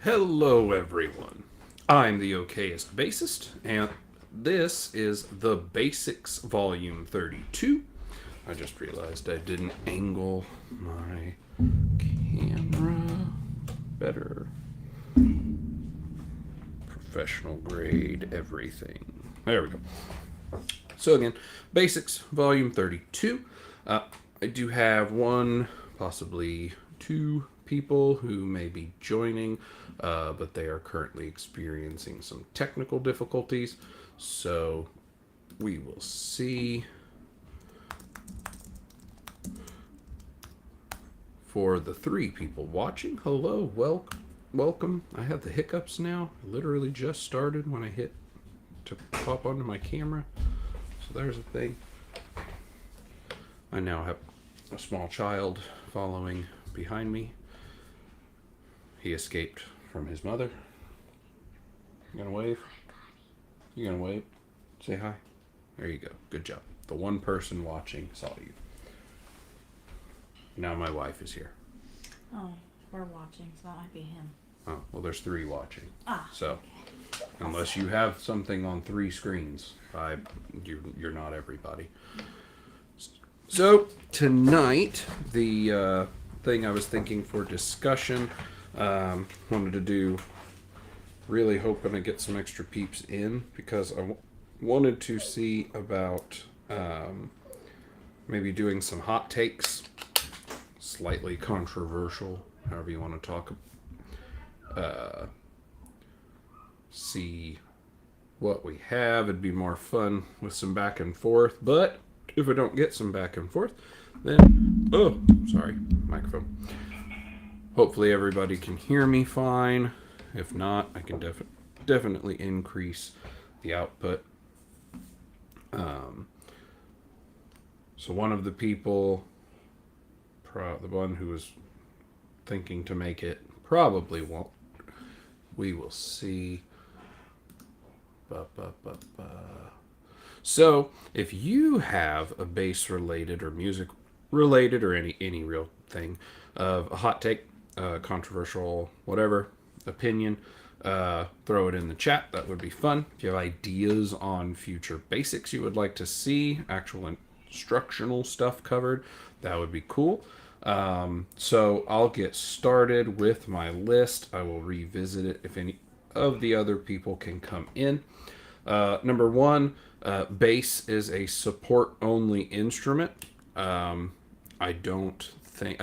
Hello, everyone. I'm the okayest bassist, and this is the BASSics Volume 32. I just realized I didn't angle my camera better. Professional grade everything. There we go. So again, BASSics Volume 32. I do have one, possibly two people who may be joining, but they are currently experiencing some technical difficulties. So we will see. For the three people watching, hello, welcome. I have the hiccups now. I literally just started when I hit to pop onto my camera. So there's a thing. I now have a small child following behind me. He escaped from his mother. You gonna wave? You gonna wave? Say hi. There you go. Good job. The one person watching saw you. Now my wife is here. Oh, we're watching, so that might be him. Oh, well, there's three watching. So, okay. Unless you have something on three screens, you're not everybody. So tonight, the thing I was thinking for discussion, wanted to do, really hoping to get some extra peeps in, because I wanted to see about maybe doing some hot takes, slightly controversial, however you want to talk. See what we have. It'd be more fun with some back and forth, but if I don't get some back and forth, then sorry, microphone. Hopefully everybody can hear me fine. If not, I can definitely increase the output. So one of the people, the one who was thinking to make it, probably won't. We will see. So if you have a bass related or music related or any real thing of a hot take, controversial, whatever opinion, throw it in the chat. That would be fun. If you have ideas on future BASSics you would like to see, actual instructional stuff covered, that would be cool. So I'll get started with my list. I will revisit it if any of the other people can come in. Number one, bass is a support only instrument. I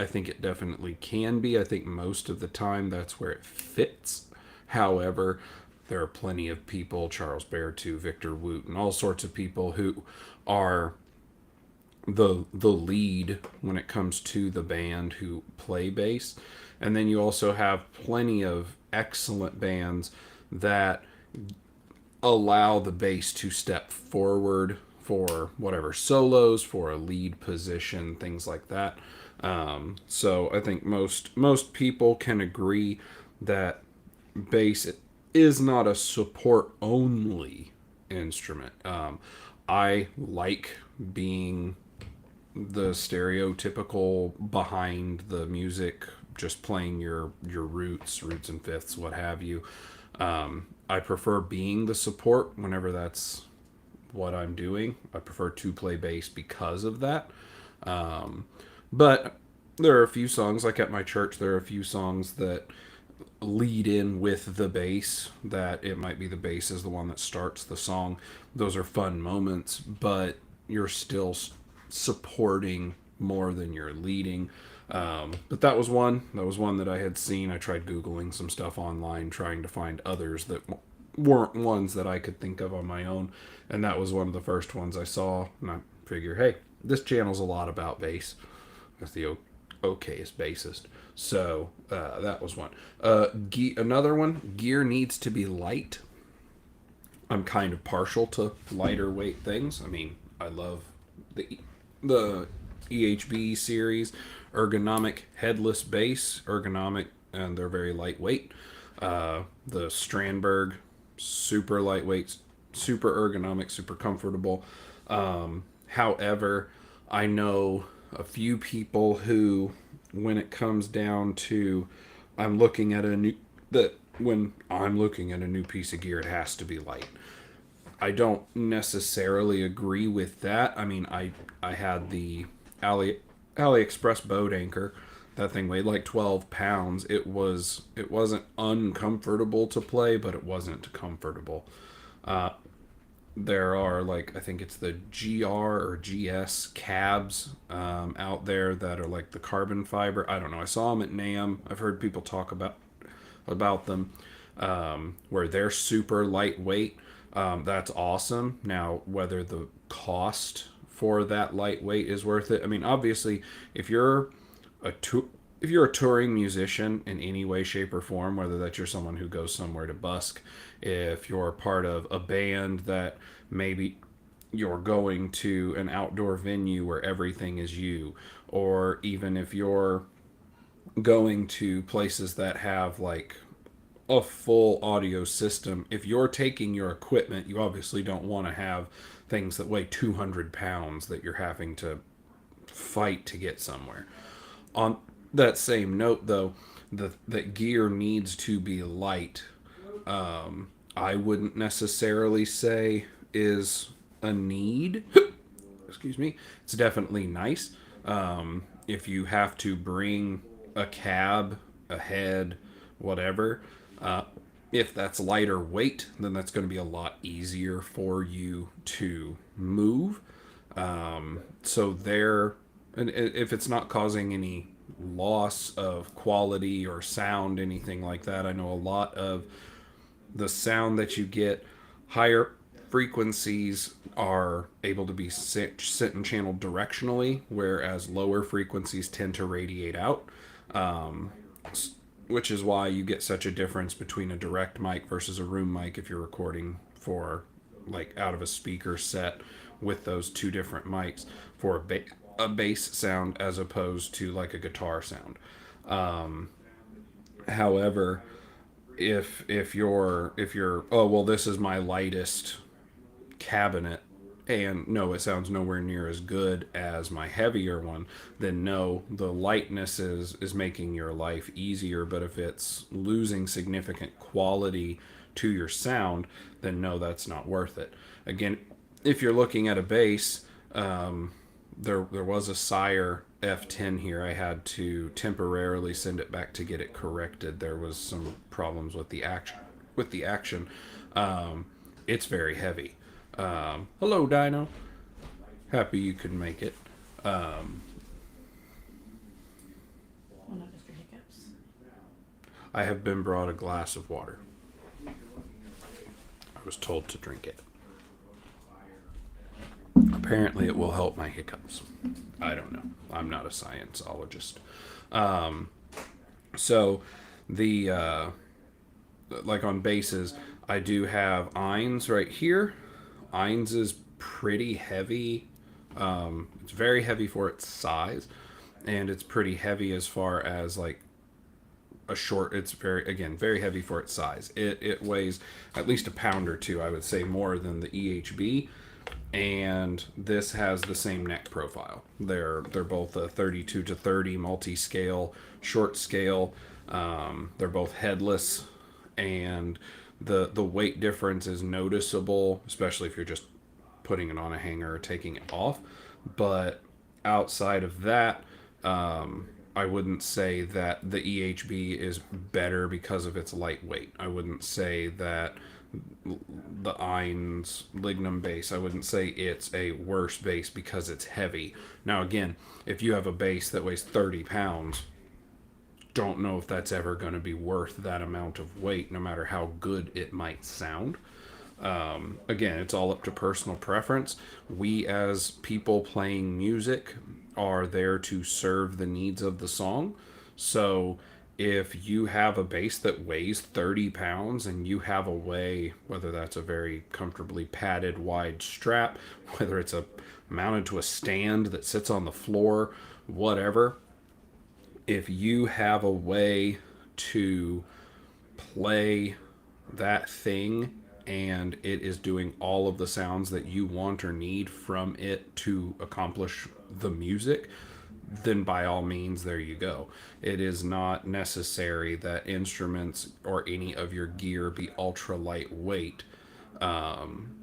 think it definitely can be. I think most of the time that's where it fits. However, there are plenty of people, Charles Beartooth, Victor Woot, and all sorts of people who are the lead when it comes to the band who play bass. And then you also have plenty of excellent bands that allow the bass to step forward for whatever solos, for a lead position, things like that. So I think most people can agree that bass is not a support only instrument. I like being the stereotypical behind the music, just playing your roots and fifths, what have you. I prefer being the support whenever that's what I'm doing. I prefer to play bass because of that. But there are a few songs, like at my church, there are a few songs that lead in with the bass, that it might be the bass is the one that starts the song. Those are fun moments, but you're still supporting more than you're leading. But that was one that I had seen. I tried Googling some stuff online, trying to find others that weren't ones that I could think of on my own. And that was one of the first ones I saw. And I figure, hey, this channel's a lot about bass. That's the okayest bassist. So that was one. Another one, gear needs to be light. I'm kind of partial to lighter weight things. I mean, I love the EHB series, ergonomic headless bass, ergonomic, and they're very lightweight. The Strandberg, super lightweight super ergonomic, super comfortable. However, I know a few people who, when it comes down to, I'm looking at a new that when I'm looking at a new piece of gear, it has to be light. I don't necessarily agree with that. I mean, I had the AliExpress boat anchor. That thing weighed like 12 pounds. It wasn't uncomfortable to play, but it wasn't comfortable. There are, like, I think it's the GR or GS cabs out there that are like the carbon fiber. I don't know. I saw them at NAM. I've heard people talk about them, where they're super lightweight. That's awesome. Now, whether the cost for that lightweight is worth it, I mean, obviously, if you're a if you're a touring musician in any way, shape, or form, whether that you're someone who goes somewhere to busk, if you're part of a band that maybe you're going to an outdoor venue where everything is you, or even if you're going to places that have like a full audio system, if you're taking your equipment, you obviously don't want to have things that weigh 200 pounds that you're having to fight to get somewhere. On that same note, though, that gear needs to be light. I wouldn't necessarily say is a need. Excuse me. It's definitely nice. If you have to bring a cab, a head, whatever, uh, if that's lighter weight, then that's going to be a lot easier for you to move. So there, and if it's not causing any loss of quality or sound, anything like that, I know a lot of the sound that you get, higher frequencies are able to be sent and channeled directionally, whereas lower frequencies tend to radiate out, which is why you get such a difference between a direct mic versus a room mic if you're recording for, like, out of a speaker set with those two different mics for a bass sound as opposed to like a guitar sound. However, if you're, oh well, this is my lightest cabinet, and no, it sounds nowhere near as good as my heavier one, then no, the lightness is making your life easier. But if it's losing significant quality to your sound, then no, that's not worth it. Again, if you're looking at a bass, there was a Sire F10 here. I had to temporarily send it back to get it corrected. There was some problems with the action. Um, it's very heavy. Hello, Dyno. Happy you could make it. One of Mr. Hiccups. I have been brought a glass of water. I was told to drink it. Apparently, it will help my hiccups. I don't know. I'm not a scienceologist. So, the like on basses, I do have Eins right here. Eins is pretty heavy. It's very heavy for its size, and it's pretty heavy as far as like a short. It's very heavy for its size. It weighs at least a pound or two, I would say, more than the EHB. And this has the same neck profile. They're both a 32 to 30 multi-scale, short scale. They're both headless, and the weight difference is noticeable, especially if you're just putting it on a hanger or taking it off. But outside of that, I wouldn't say that the EHB is better because of its lightweight. I wouldn't say that the Eins Lignum bass, I wouldn't say it's a worse bass because it's heavy. Now, again, if you have a bass that weighs 30 pounds, don't know if that's ever going to be worth that amount of weight, no matter how good it might sound. Again, it's all up to personal preference. We, as people playing music, are there to serve the needs of the song. So if you have a bass that weighs 30 pounds and you have a way, whether that's a very comfortably padded wide strap, whether it's mounted to a stand that sits on the floor, whatever, if you have a way to play that thing and it is doing all of the sounds that you want or need from it to accomplish the music, then by all means, there you go. It is not necessary that instruments or any of your gear be ultra lightweight.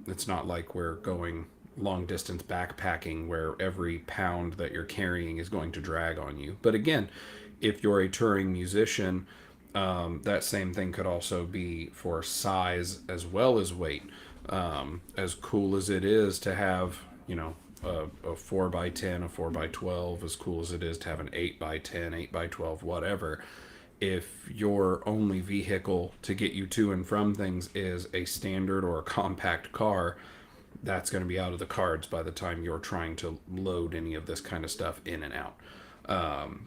It's not like we're going long distance backpacking where every pound that you're carrying is going to drag on you. But again, if you're a touring musician, that same thing could also be for size as well as weight. As cool as it is to have, a 4 by 10, a 4 by 12, as cool as it is to have an 8 by 10, 8 by 12, whatever. If your only vehicle to get you to and from things is a standard or a compact car, that's going to be out of the cards by the time you're trying to load any of this kind of stuff in and out.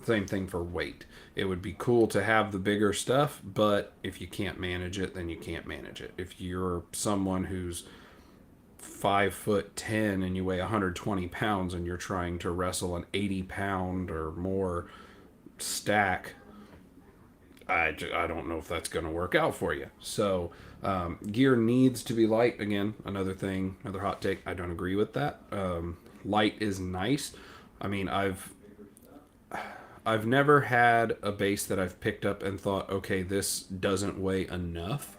Same thing for weight. It would be cool to have the bigger stuff, but if you can't manage it, then you can't manage it. If you're someone who's 5'10" and you weigh 120 pounds and you're trying to wrestle an 80-pound or more stack, I don't know if that's going to work out for you. So gear needs to be light. Again, another thing, another hot take. I don't agree with that. Light is nice. I mean, I've never had a bass that I've picked up and thought, okay, this doesn't weigh enough.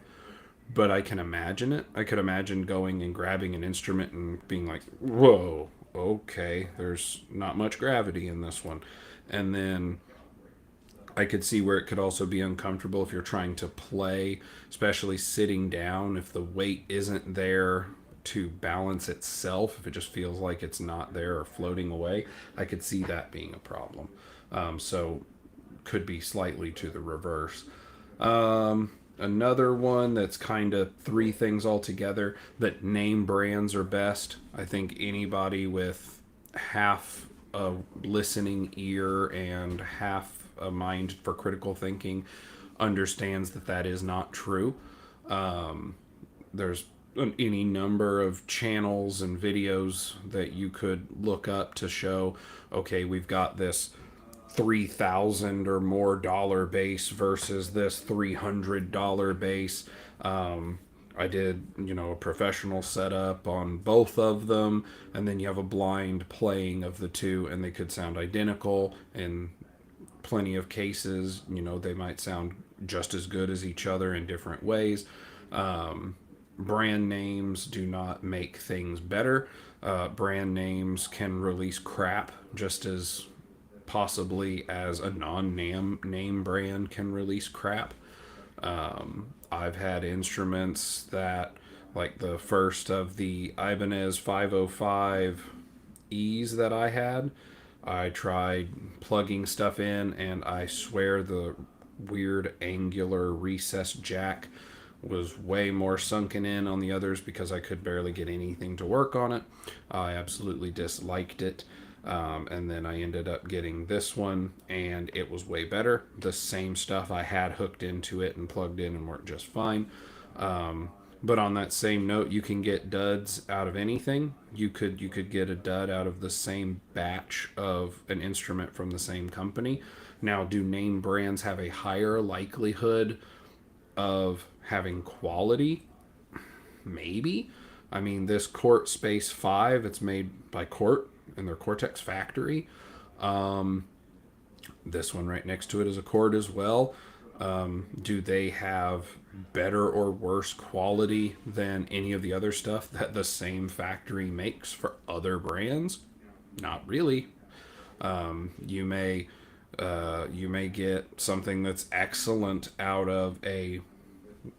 But I can imagine it. I could imagine going and grabbing an instrument and being like, whoa, okay, there's not much gravity in this one. And then I could see where it could also be uncomfortable if you're trying to play, especially sitting down, if the weight isn't there to balance itself, if it just feels like it's not there or floating away. I could see that being a problem. So could be slightly to the reverse. Another one that's kind of three things all together, that name brands are best. I think anybody with half a listening ear and half a mind for critical thinking understands that that is not true. There's any number of channels and videos that you could look up to show, okay, we've got this 3,000 or more dollar base versus this $300 base. I did, a professional setup on both of them, and then you have a blind playing of the two, and they could sound identical. In plenty of cases, they might sound just as good as each other in different ways. Brand names do not make things better. Brand names can release crap just as possibly as a non-name brand can release crap. I've had instruments that, like the first of the Ibanez 505 Es that I tried plugging stuff in, and I swear the weird angular recess jack was way more sunken in on the others because I could barely get anything to work on it. I absolutely disliked it. And then I ended up getting this one, and it was way better. The same stuff I had hooked into it and plugged in and worked just fine. But on that same note, you can get duds out of anything. You could get a dud out of the same batch of an instrument from the same company. Now, do name brands have a higher likelihood of having quality? Maybe. I mean, this Cort Space 5, it's made by Cort in their Cortex factory. This one right next to it is a Cort as well. Do they have better or worse quality than any of the other stuff that the same factory makes for other brands? Not really. You may get something that's excellent out of a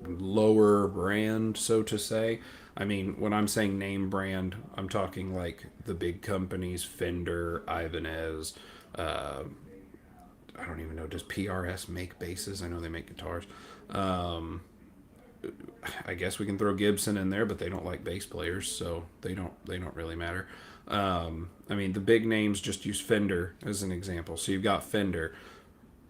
lower brand, so to say. I mean, when I'm saying name brand, I'm talking like the big companies, Fender, Ibanez. I don't even know. Does PRS make basses? I know they make guitars. I guess we can throw Gibson in there, but they don't like bass players, so they don't really matter. I mean, the big names, just use Fender as an example. So you've got Fender.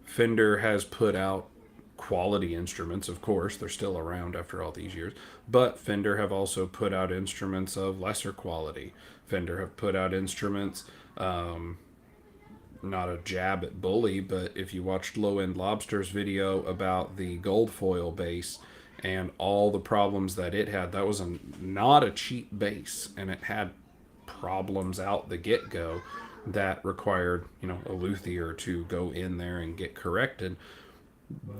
Fender has put out quality instruments, of course. They're still around after all these years. But Fender have also put out instruments of lesser quality. Fender have put out instruments, not a jab at Bully, but if you watched Low End Lobster's video about the gold foil bass and all the problems that it had. That was not a cheap bass, and it had problems out the get go that required, a luthier to go in there and get corrected.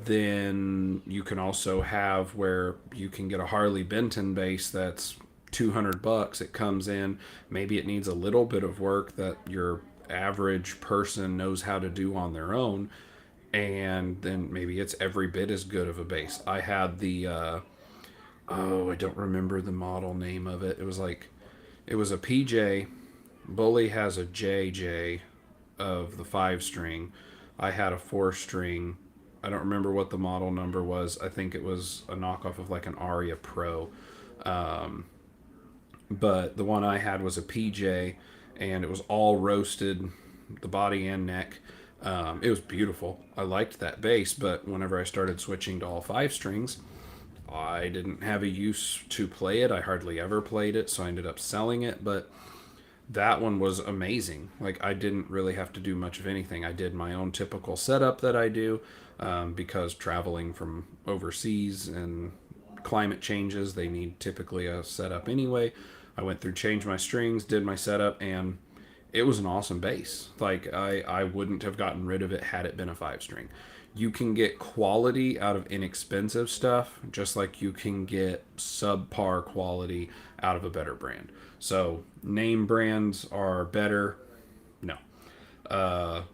Then you can also have where you can get a Harley Benton bass that's $200. It comes in, maybe it needs a little bit of work that your average person knows how to do on their own, and then maybe it's every bit as good of a bass. I had the I don't remember the model name of it. It was a PJ. Bully has a JJ of the 5 string. I had a 4 string. I don't remember what the model number was. I think it was a knockoff of like an Aria Pro. But the one I had was a PJ, and it was all roasted, the body and neck. It was beautiful. I liked that bass, but whenever I started switching to all 5 strings, I didn't have a use to play it. I hardly ever played it, so I ended up selling it. But that one was amazing. Like, I didn't really have to do much of anything. I did my own typical setup that I do, because traveling from overseas and climate changes, they need typically a setup anyway. I went through, changed my strings, did my setup, and it was an awesome bass. Like, I wouldn't have gotten rid of it had it been a 5 string. You can get quality out of inexpensive stuff, just like you can get subpar quality out of a better brand. So, name brands are better. No.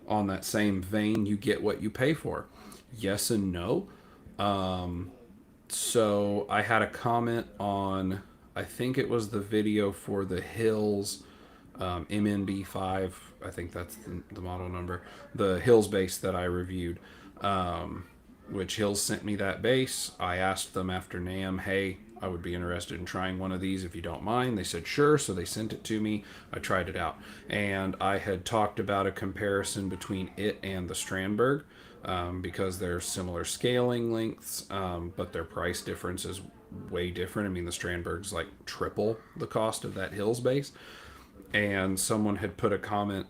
On that same vein, you get what you pay for. Yes and no. So, I had a comment on, I think it was the video for the Hills MNB5. I think that's the model number. The Hills bass that I reviewed, which Hills sent me that bass. I asked them after NAMM, hey, I would be interested in trying one of these if you don't mind. They said sure, so they sent it to me. I tried it out, and I had talked about a comparison between it and the Strandberg, because they're similar scaling lengths, but their price difference is way different. I mean, the Strandberg's like triple the cost of that Hills bass, and someone had put a comment,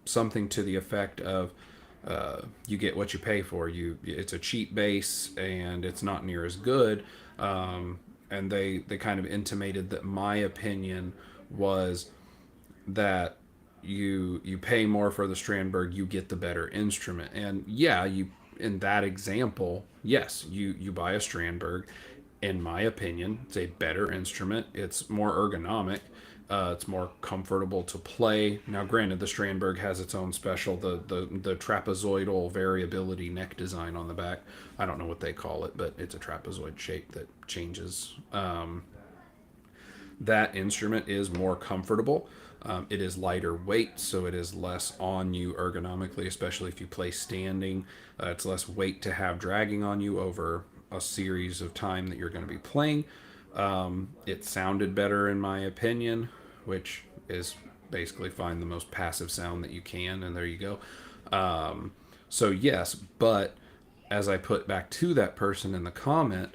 something to the effect of, you get what you pay for. It's a cheap bass and it's not near as good. And they kind of intimated that my opinion was that you pay more for the Strandberg, you get the better instrument. And yeah, you in that example, yes, you buy a Strandberg. In my opinion, it's a better instrument. It's more ergonomic. It's more comfortable to play. Now, granted, the Strandberg has its own special, the trapezoidal variability neck design on the back. I don't know what they call it, but it's a trapezoid shape that changes. That instrument is more comfortable. It is lighter weight, so it is less on you ergonomically, especially if you play standing. It's less weight to have dragging on you over a series of time that you're going to be playing. It sounded better, in my opinion, which is basically find the most passive sound that you can, and there you go. So, yes, but as I put back to that person in the comment,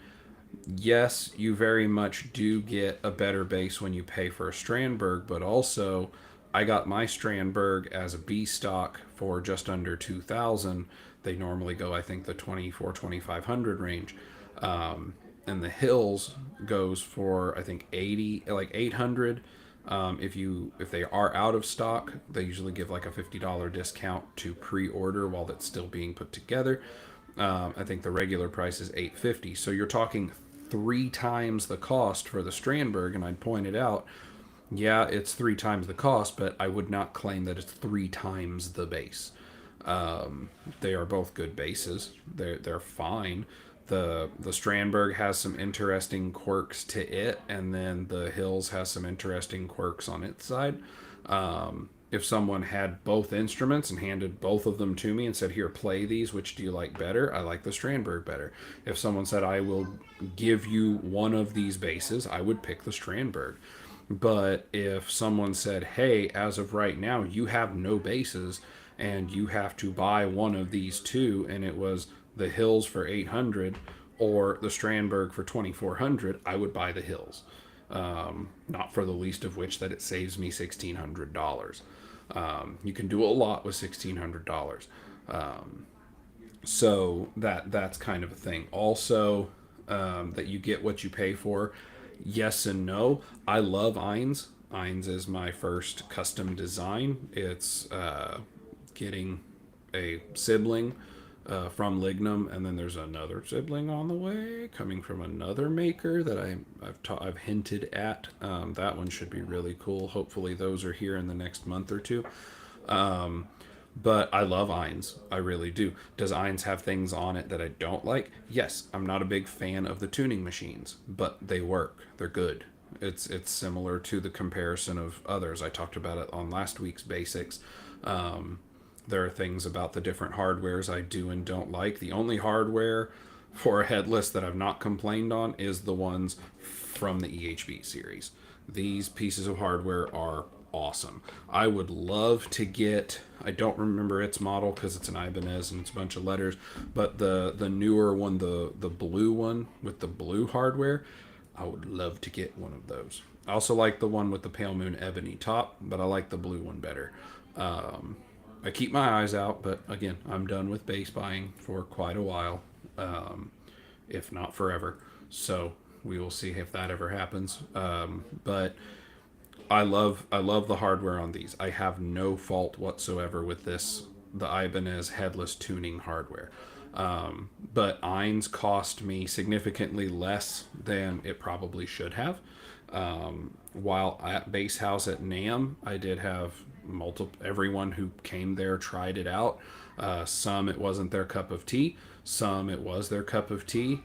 yes, you very much do get a better bass when you pay for a Strandberg, but also I got my Strandberg as a B stock for just under 2,000. They normally go, I think, the 24-2500 range. And the Hills goes for, I think, 800. If they are out of stock, they usually give like a $50 discount to pre-order while that's still being put together. I think the regular price is $850. So you're talking 3 times the cost for the Strandberg, and I'd pointed out, yeah, it's 3 times the cost, but I would not claim that it's 3 times the bass. They are both good basses. They're fine. The Strandberg has some interesting quirks to it, and then the Hills has some interesting quirks on its side. If someone had both instruments and handed both of them to me and said, here, play these, which do you like better? I like the Strandberg better. If someone said, I will give you one of these basses, I would pick the Strandberg. But if someone said, hey, as of right now, you have no basses and you have to buy one of these two, and it was the Hills for 800 or the Strandberg for 2400, I would buy the Hills. Not for the least of which that it saves me $1,600. You can do a lot with $1,600. So that's kind of a thing. Also, that you get what you pay for. Yes and no. I love Eins. Eins is my first custom design. It's getting a sibling from Lignum, and then there's another sibling on the way coming from another maker that I've hinted at. That one should be really cool. Hopefully, those are here in the next month or two. But I love Eins. I really do. Does Eins have things on it that I don't like? Yes. I'm not a big fan of the tuning machines, but they work. They're good. It's similar to the comparison of others. I talked about it on last week's BASSics. There are things about the different hardwares I do and don't like. The only hardware for a headless that I've not complained on is the ones from the EHB series. These pieces of hardware are awesome. I would love to get, I don't remember its model because it's an Ibanez and it's a bunch of letters, but the newer one, the blue one with the blue hardware, I would love to get one of those. I also like the one with the Pale Moon Ebony top, but I like the blue one better. I keep my eyes out, but again, I'm done with bass buying for quite a while, if not forever. So we will see if that ever happens. But I love the hardware on these. I have no fault whatsoever with this, the Ibanez headless tuning hardware. But Eins cost me significantly less than it probably should have. While at Bass House at NAM, I did have everyone who came there tried it out. Some it wasn't their cup of tea. Some it was their cup of tea.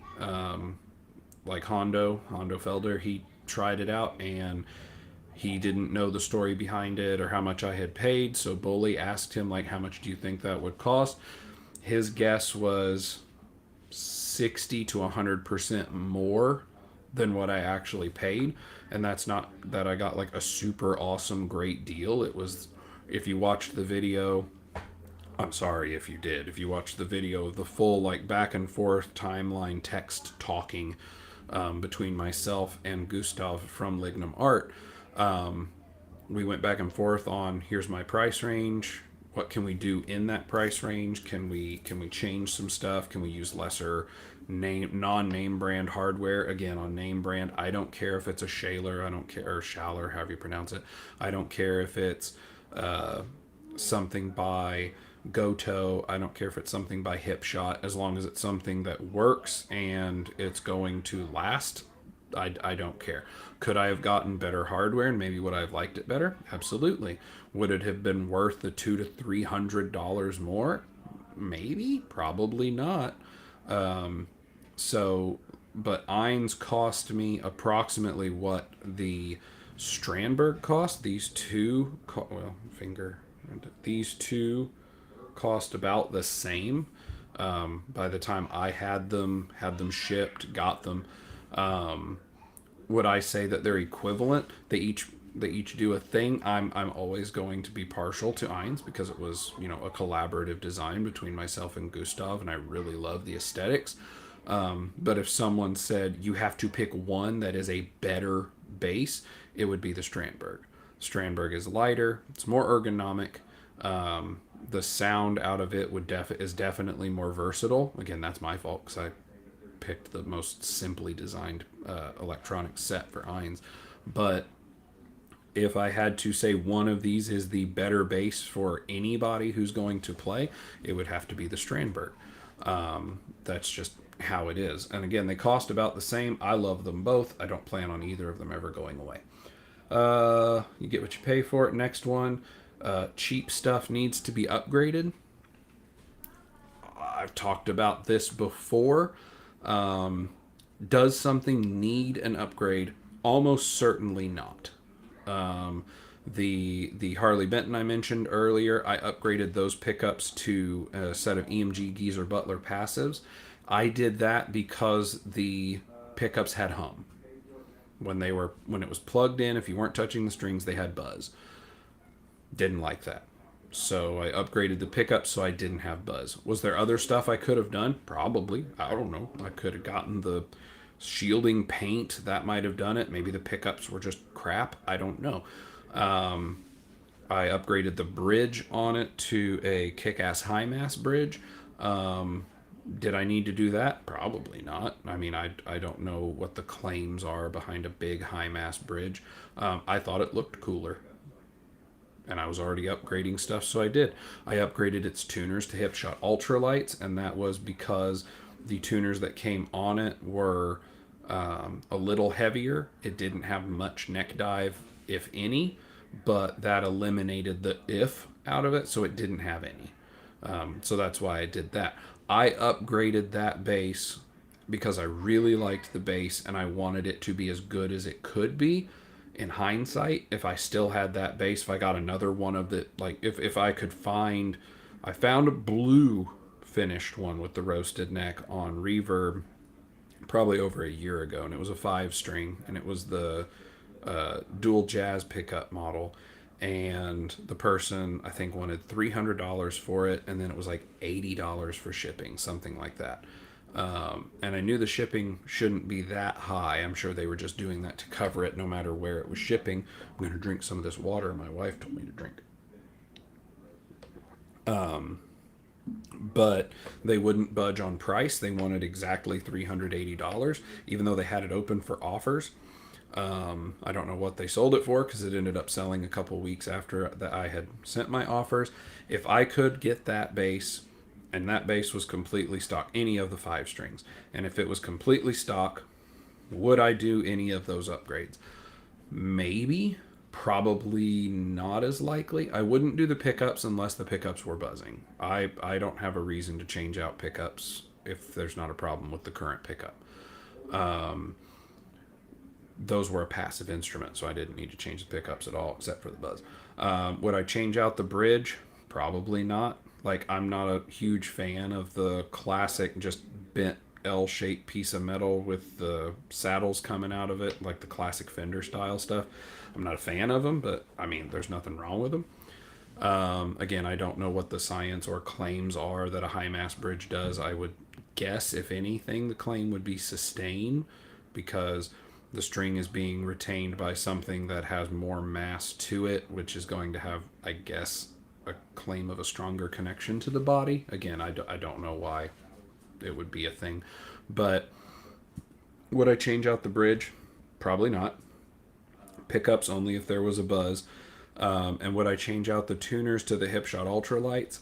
Like Hondo Felder, he tried it out and he didn't know the story behind it or how much I had paid. So Bully asked him, like, how much do you think that would cost? His guess was 60 to 100% more than what I actually paid. And that's not that I got like a super awesome great deal. It was, if you watched the video, I'm sorry if you did. If you watched the video, the full like back and forth timeline text talking between myself and Gustav from Lignum Art, we went back and forth on here's my price range. What can we do in that price range? Can we change some stuff? Can we use lesser non-name brand hardware? Again, on name brand, I don't care if it's a Shaler, I don't care, or Schaller, however you pronounce it. I don't care if it's something by Goto. I don't care if it's something by Hipshot, as long as it's something that works and it's going to last. I don't care. Could I have gotten better hardware and maybe would I have liked it better? Absolutely. Would it have been worth the $200 to $300 more? Maybe, probably not. So, but Eins cost me approximately what the Strandberg cost. These two cost about the same. By the time I had them shipped, got them. Would I say that they're equivalent? They each do a thing. I'm always going to be partial to Eins because it was, a collaborative design between myself and Gustav, and I really love the aesthetics. But if someone said you have to pick one that is a better bass, it would be the Strandberg. Strandberg is lighter, it's more ergonomic. The sound out of it is definitely more versatile. Again, that's my fault because I picked the most simply designed electronic set for Eins. But if I had to say one of these is the better bass for anybody who's going to play, it would have to be the Strandberg. That's just how it is. And again, they cost about the same. I love them both. I don't plan on either of them ever going away. You get what you pay for it. Next one, cheap stuff needs to be upgraded. I've talked about this before. Does something need an upgrade? Almost certainly not. The Harley Benton I mentioned earlier, I upgraded those pickups to a set of EMG Geezer Butler passives. I did that because the pickups had hum. When it was plugged in, if you weren't touching the strings, they had buzz. Didn't like that. So I upgraded the pickups so I didn't have buzz. Was there other stuff I could have done? Probably. I don't know. I could have gotten the shielding paint. That might have done it. Maybe the pickups were just crap. I don't know. I upgraded the bridge on it to a kick-ass high mass bridge. Did I need to do that? Probably not. I mean, I don't know what the claims are behind a big high mass bridge. I thought it looked cooler, and I was already upgrading stuff, so I did. I upgraded its tuners to Hipshot ultralights, and that was because the tuners that came on it were a little heavier. It didn't have much neck dive, if any, but that eliminated the if out of it, so it didn't have any. So that's why I did that. I upgraded that bass because I really liked the bass and I wanted it to be as good as it could be. In hindsight, if I still had that bass, if I got another one of the, like, if I could find, I found a blue finished one with the roasted neck on Reverb probably over a year ago, and it was a 5 string, and it was the dual jazz pickup model. And the person, I think, wanted $300 for it, and then it was like $80 for shipping, something like that. And I knew the shipping shouldn't be that high. I'm sure they were just doing that to cover it no matter where it was shipping. I'm going to drink some of this water my wife told me to drink. But they wouldn't budge on price. They wanted exactly $380, even though they had it open for offers. I don't know what they sold it for because it ended up selling a couple weeks after that I had sent my offers. If I could get that bass, and that bass was completely stock, any of the 5 strings, and if it was completely stock, would I do any of those upgrades? Maybe. Probably not as likely. I wouldn't do the pickups unless the pickups were buzzing. I don't have a reason to change out pickups if there's not a problem with the current pickup. Those were a passive instrument, so I didn't need to change the pickups at all except for the buzz. Would I change out the bridge? Probably not. Like, I'm not a huge fan of the classic just bent L-shaped piece of metal with the saddles coming out of it, like the classic Fender style stuff. I'm not a fan of them, but I mean, there's nothing wrong with them. Again, I don't know what the science or claims are that a high mass bridge does. I would guess, if anything, the claim would be sustain, because the string is being retained by something that has more mass to it, which is going to have, I guess, a claim of a stronger connection to the body. Again, I don't know why it would be a thing. But would I change out the bridge? Probably not. Pickups only if there was a buzz. And would I change out the tuners to the Hipshot ultralights?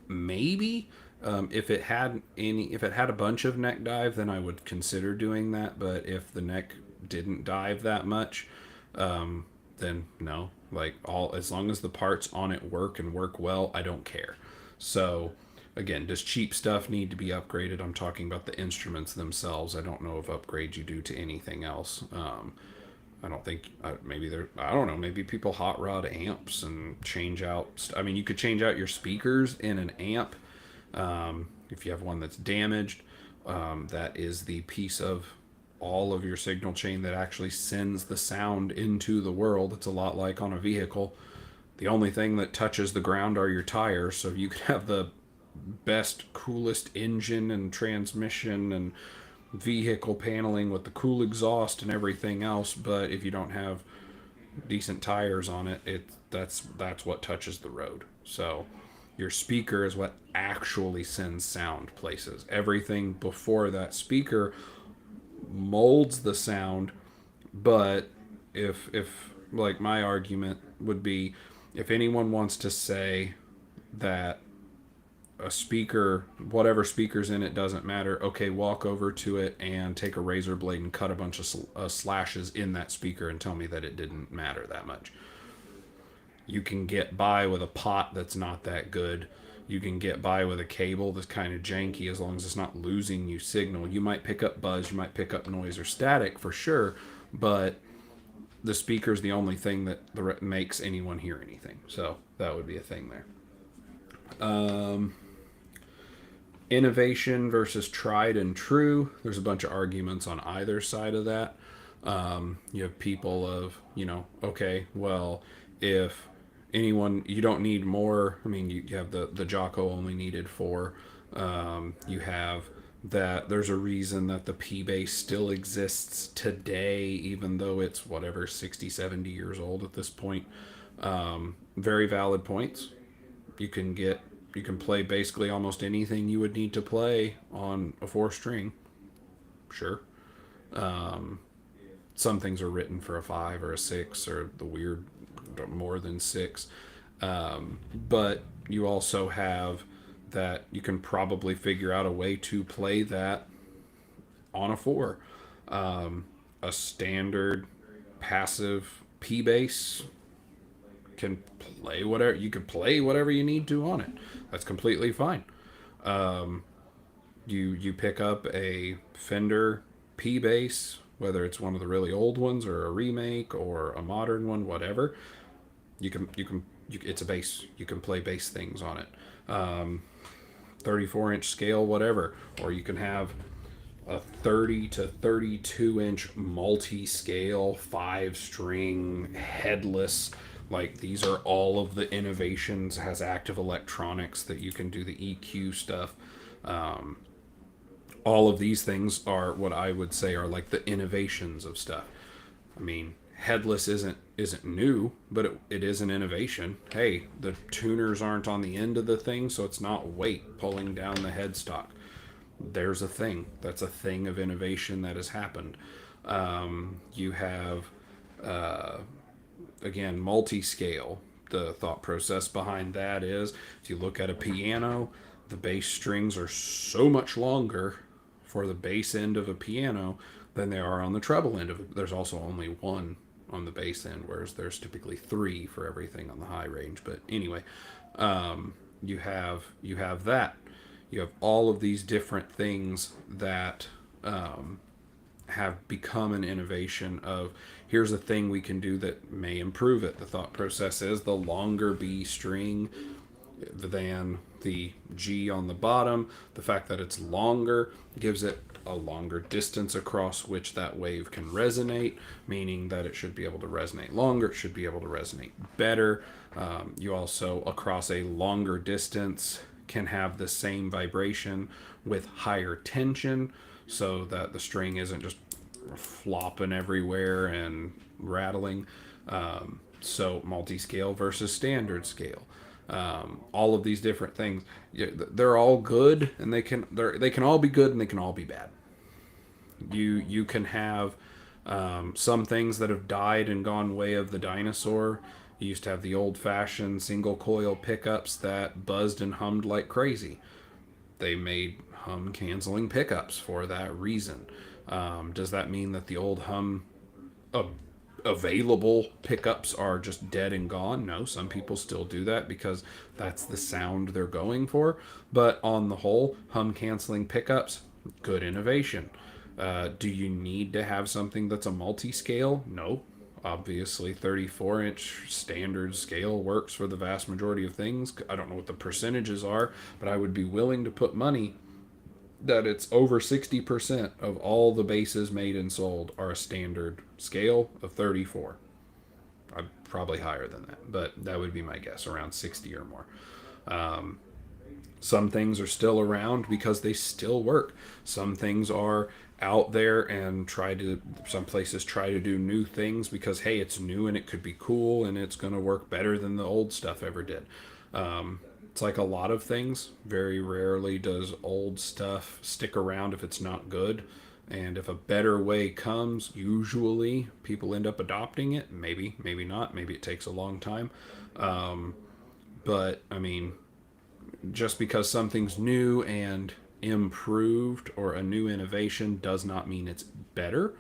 Maybe. If it had a bunch of neck dive, then I would consider doing that. But if the neck didn't dive that much, then no. Like, all, as long as the parts on it work and work well, I don't care. So again, does cheap stuff need to be upgraded? I'm talking about the instruments themselves. I don't know of upgrades you do to anything else. I don't think, maybe there, I don't know, maybe people hot rod amps and change out. I mean, you could change out your speakers in an amp. If you have one that's damaged, that is the piece of all of your signal chain that actually sends the sound into the world. It's a lot like on a vehicle. The only thing that touches the ground are your tires. So you could have the best, coolest engine and transmission and vehicle paneling with the cool exhaust and everything else, but if you don't have decent tires on it, that's what touches the road. So your speaker is what actually sends sound places. Everything before that speaker molds the sound. But if like, my argument would be, if anyone wants to say that a speaker, whatever speaker's in it doesn't matter, okay, walk over to it and take a razor blade and cut a bunch of slashes in that speaker and tell me that it didn't matter that much. You can get by with a pot that's not that good. You can get by with a cable that's kind of janky, as long as it's not losing you signal. You might pick up buzz, you might pick up noise or static for sure, but the speaker's the only thing that makes anyone hear anything. So that would be a thing there. Innovation versus tried and true. There's a bunch of arguments on either side of that. You have people of, okay, well, if anyone, you don't need more. I mean, you have the Jocko only needed 4. You have that there's a reason that the P bass still exists today, even though it's whatever, 60, 70 years old at this point. Very valid points. You can get You can play basically almost anything you would need to play on a 4 string. Sure. Um, some things are written for a 5 or a 6 or the weird more than 6. But you also have that you can probably figure out a way to play that on a 4. A standard passive P bass can play whatever you can play whatever you need to on it. That's completely fine. You pick up a Fender P bass, whether it's one of the really old ones or a remake or a modern one, whatever. It's a bass. You can play bass things on it. 34-inch scale, whatever, or you can have a 30 to 32-inch multi-scale 5-string headless. Like, these are all of the innovations. Has active electronics that you can do the EQ stuff. All of these things are what I would say are like the innovations of stuff. I mean, headless isn't new, but it is an innovation. Hey, the tuners aren't on the end of the thing, so it's not weight pulling down the headstock. There's a thing. That's a thing of innovation that has happened. You have, again, multi-scale. The thought process behind that is, if you look at a piano, the bass strings are so much longer for the bass end of a piano than they are on the treble end of it. There's also only one on the bass end, whereas there's typically 3 for everything on the high range. But anyway, you have that. You have all of these different things that have become an innovation of, here's a thing we can do that may improve it. The thought process is the longer B string than the G on the bottom. The fact that it's longer gives it a longer distance across which that wave can resonate, meaning that it should be able to resonate longer, it should be able to resonate better. You also, across a longer distance, can have the same vibration with higher tension, so that the string isn't just flopping everywhere and rattling. So multi-scale versus standard scale. All of these different things, they're all good, and they can all be good and they can all be bad. You can have some things that have died and gone way of the dinosaur. You used to have the old-fashioned single coil pickups that buzzed and hummed like crazy. They made hum canceling pickups for that reason. Does that mean that the old hum available pickups are just dead and gone? No, some people still do that because that's the sound they're going for. But on the whole, hum canceling pickups, good innovation. Do you need to have something that's a multi-scale? No. Obviously, 34-inch standard scale works for the vast majority of things. I don't know what the percentages are, but I would be willing to put money that it's over 60% of all the basses made and sold are a standard scale of 34. I'm probably higher than that, but that would be my guess, around 60 or more. Some things are still around because they still work. Some things are out there and some places try to do new things because, hey, it's new and it could be cool and it's going to work better than the old stuff ever did. It's like a lot of things. Very rarely does old stuff stick around if it's not good. And if a better way comes, usually people end up adopting it. Maybe, maybe not. Maybe it takes a long time. But, I mean, just because something's new and improved or a new innovation does not mean it's better.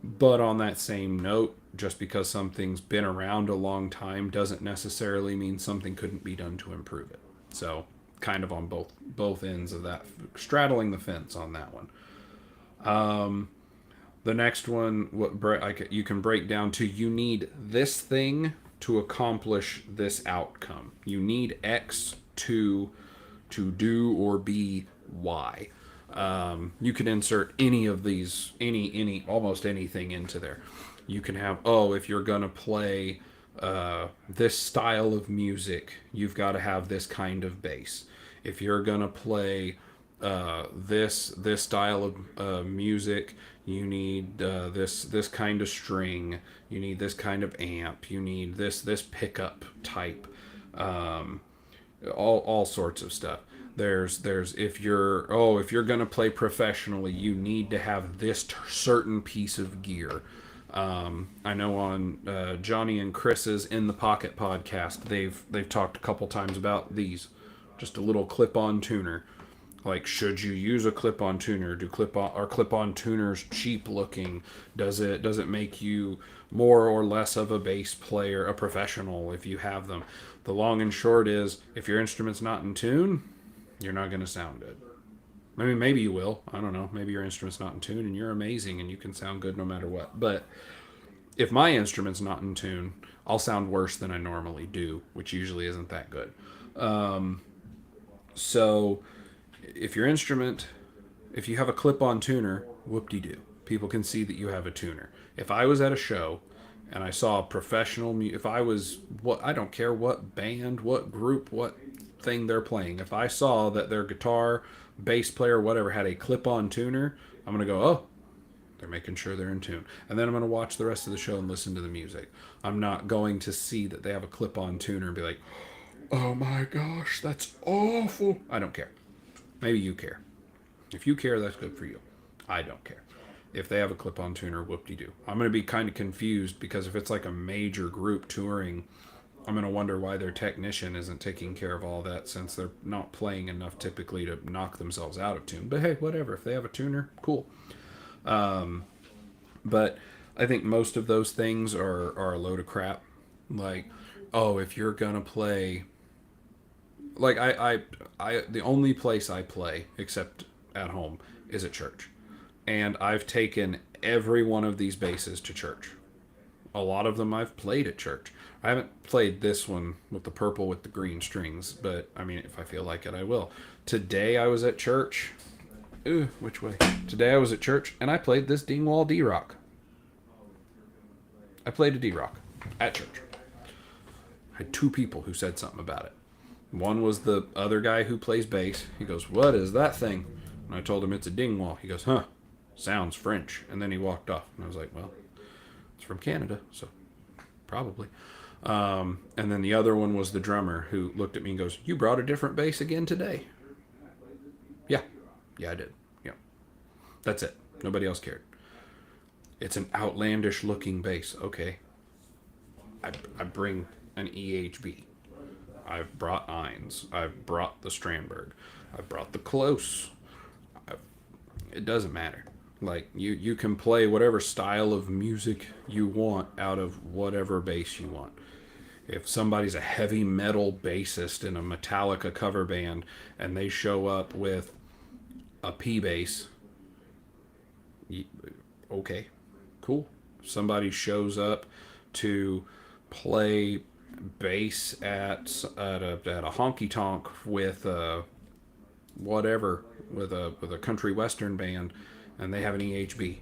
But on that same note, just because something's been around a long time doesn't necessarily mean something couldn't be done to improve it. So, kind of on both ends of that, straddling the fence on that one. The next one, you can break down to, you need this thing to accomplish this outcome. You need X to do or be Y. You can insert any of these, almost anything into there. You can have, if you're gonna play this style of music, you've got to have this kind of bass. If you're gonna play this style of music, you need this kind of string. You need this kind of amp. You need this pickup type. all sorts of stuff. There's if you're gonna play professionally, you need to have this certain piece of gear. I know on Johnny and Chris's In the Pocket podcast, they've talked a couple times about these, just a little clip-on tuner. Like, should you use a clip-on tuner? Do clip-on tuners cheap looking? Does it make you more or less of a bass player, a professional, if you have them? The long and short is, if your instrument's not in tune, you're not going to sound good. I mean, maybe you will. I don't know. Maybe your instrument's not in tune and you're amazing and you can sound good no matter what. But if my instrument's not in tune, I'll sound worse than I normally do, which usually isn't that good. So if your instrument, if you have a clip-on tuner, whoop-de-doo. People can see that you have a tuner. If I was at a show and I saw a professional, if I was, I don't care what band, what group, what thing they're playing. If I saw that their guitar, bass player, whatever, had a clip-on tuner, I'm going to go, oh, they're making sure they're in tune. And then I'm going to watch the rest of the show and listen to the music. I'm not going to see that they have a clip-on tuner and be like, oh my gosh, that's awful. I don't care. Maybe you care. If you care, that's good for you. I don't care. If they have a clip-on tuner, whoop-de-doo. I'm going to be kind of confused because if it's like a major group touring, I'm going to wonder why their technician isn't taking care of all that, since they're not playing enough typically to knock themselves out of tune. But hey, whatever. If they have a tuner, cool. But I think most of those things are a load of crap. Like, oh, if you're going to play... Like, the only place I play, except at home, is at church. And I've taken every one of these basses to church. A lot of them I've played at church. I haven't played this one with the purple with the green strings, but I mean, if I feel like it, I will. Today I was at church. Ooh, which way? Today I was at church and I played this Dingwall D-Rock. I played a D-Rock at church. I had two people who said something about it. One was the other guy who plays bass. He goes, "What is that thing?" And I told him it's a Dingwall. He goes, "Huh, sounds French." And then he walked off. And I was like, well, it's from Canada, so probably. And then the other one was the drummer who looked at me and goes, "You brought a different bass again today?" Yeah. Yeah, I did. Yeah. That's it. Nobody else cared. It's an outlandish looking bass. Okay. I bring an EHB. I've brought Ines. I've brought the Strandberg. I've brought the Close. It doesn't matter. Like, you can play whatever style of music you want out of whatever bass you want. If somebody's a heavy metal bassist in a Metallica cover band and they show up with a P bass, okay, cool. Somebody shows up to play bass at a honky tonk with whatever, with a country western band, and they have an EHB,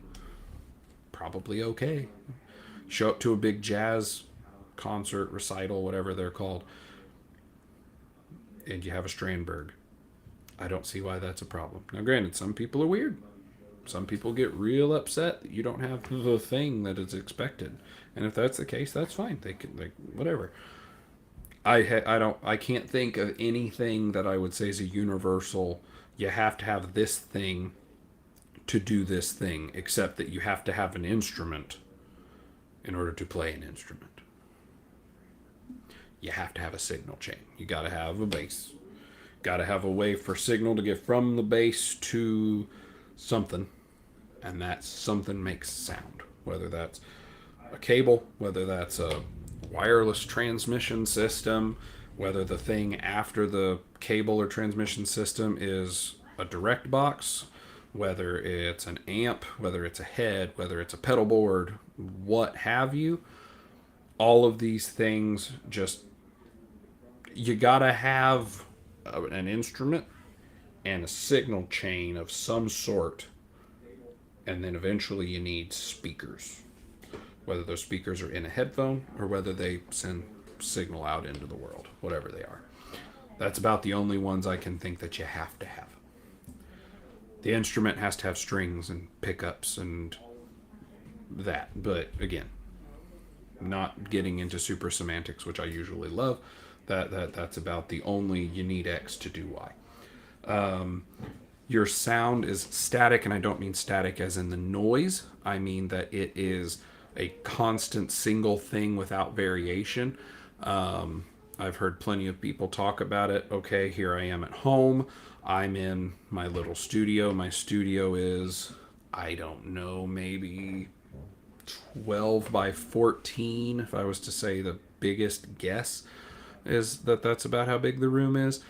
probably okay. Show up to a big jazz concert, recital, whatever they're called, and you have a Strandberg. I don't see why that's a problem. Now, granted, some people are weird. Some people get real upset that you don't have the thing that is expected, and if that's the case, that's fine. They can, like, whatever. I can't think of anything that I would say is a universal. You have to have this thing to do this thing, except that you have to have an instrument in order to play an instrument. You have to have a signal chain. You got to have a bass. Got to have a way for signal to get from the bass to something, and that something makes sound. Whether that's a cable, whether that's a wireless transmission system, whether the thing after the cable or transmission system is a direct box, whether it's an amp, whether it's a head, whether it's a pedal board, what have you. All of these things, just, you gotta have an instrument and a signal chain of some sort, and then eventually you need speakers, whether those speakers are in a headphone or whether they send signal out into the world, whatever they are. That's about the only ones I can think that you have to have. The instrument has to have strings and pickups and that, but again, not getting into super semantics, which I usually love. That's about the only you need X to do Y. Your sound is static, and I don't mean static as in the noise. I mean that it is a constant single thing without variation. I've heard plenty of people talk about it. Okay, here I am at home. I'm in my little studio. My studio is, I don't know, maybe 12 by 14, if I was to say the biggest guess is that that's about how big the room is.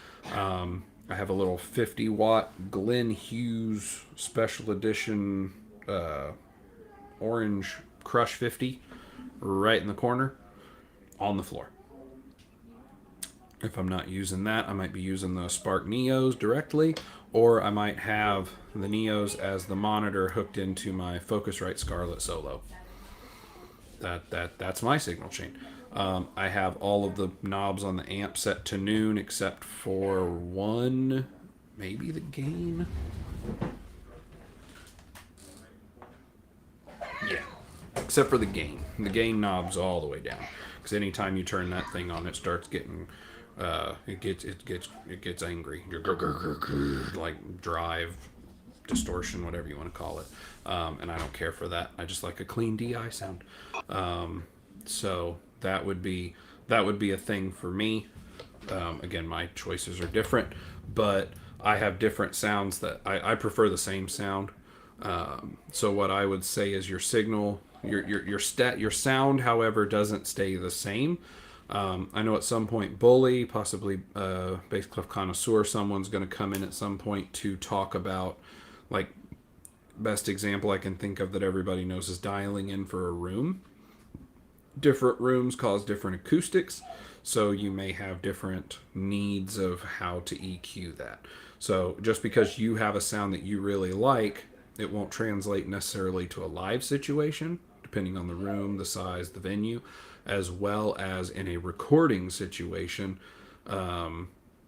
I have a little 50-watt Glenn Hughes special edition orange Crush 50 right in the corner on the floor. If I'm not using that, I might be using the Spark Neos directly, or I might have the Neos as the monitor hooked into my Focusrite Scarlett Solo. That's my signal chain. I have all of the knobs on the amp set to noon except for one, maybe the gain. Yeah, except for the gain. The gain knob's all the way down because anytime you turn that thing on, it starts getting it gets angry. Like drive distortion, whatever you want to call it. And I don't care for that. I just like a clean DI sound. So that would be a thing for me. Again, my choices are different, but I have different sounds that I prefer the same sound. So what I would say is your signal, your sound, however, doesn't stay the same. I know at some point Bully, possibly Bass Clef Connoisseur, someone's going to come in at some point to talk about, like, best example I can think of that everybody knows is dialing in for a room. Different rooms cause different acoustics, so you may have different needs of how to EQ that. So just because you have a sound that you really like, it won't translate necessarily to a live situation, depending on the room, the size, the venue, as well as in a recording situation.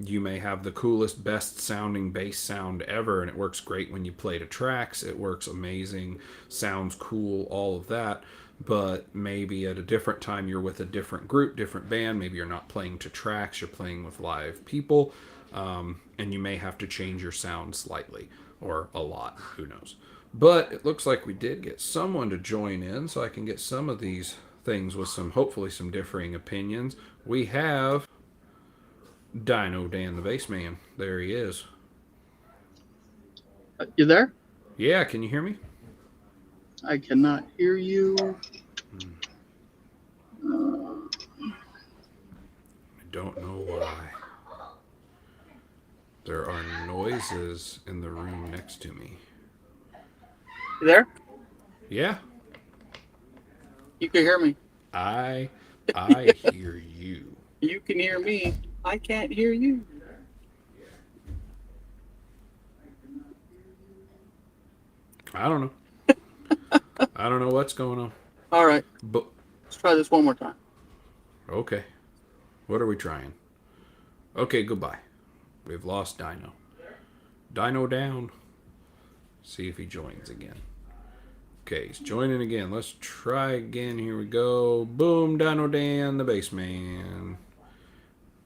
You may have the coolest, best sounding bass sound ever, and it works great when you play to tracks. It works amazing, sounds cool, all of that. But maybe at a different time you're with a different group, different band. Maybe you're not playing to tracks, you're playing with live people, and you may have to change your sound slightly or a lot. Who knows? But it looks like we did get someone to join in, so I can get some of these things with some, hopefully, some differing opinions. We have Dyno Dan, the bass man. There he is. You there? Yeah, can you hear me? I cannot hear you. I don't know why. There are noises in the room next to me. You there? Yeah, You can hear me. I hear you. You can hear me. I can't hear you. I don't know. I don't know what's going on. All right. But Let's try this one more time. okay. What are we trying? Okay, goodbye. We've lost Dyno. Dyno down. See if he joins again. Okay, he's joining again. Let's try again. Here we go. Boom, Dyno Dan, the bass man.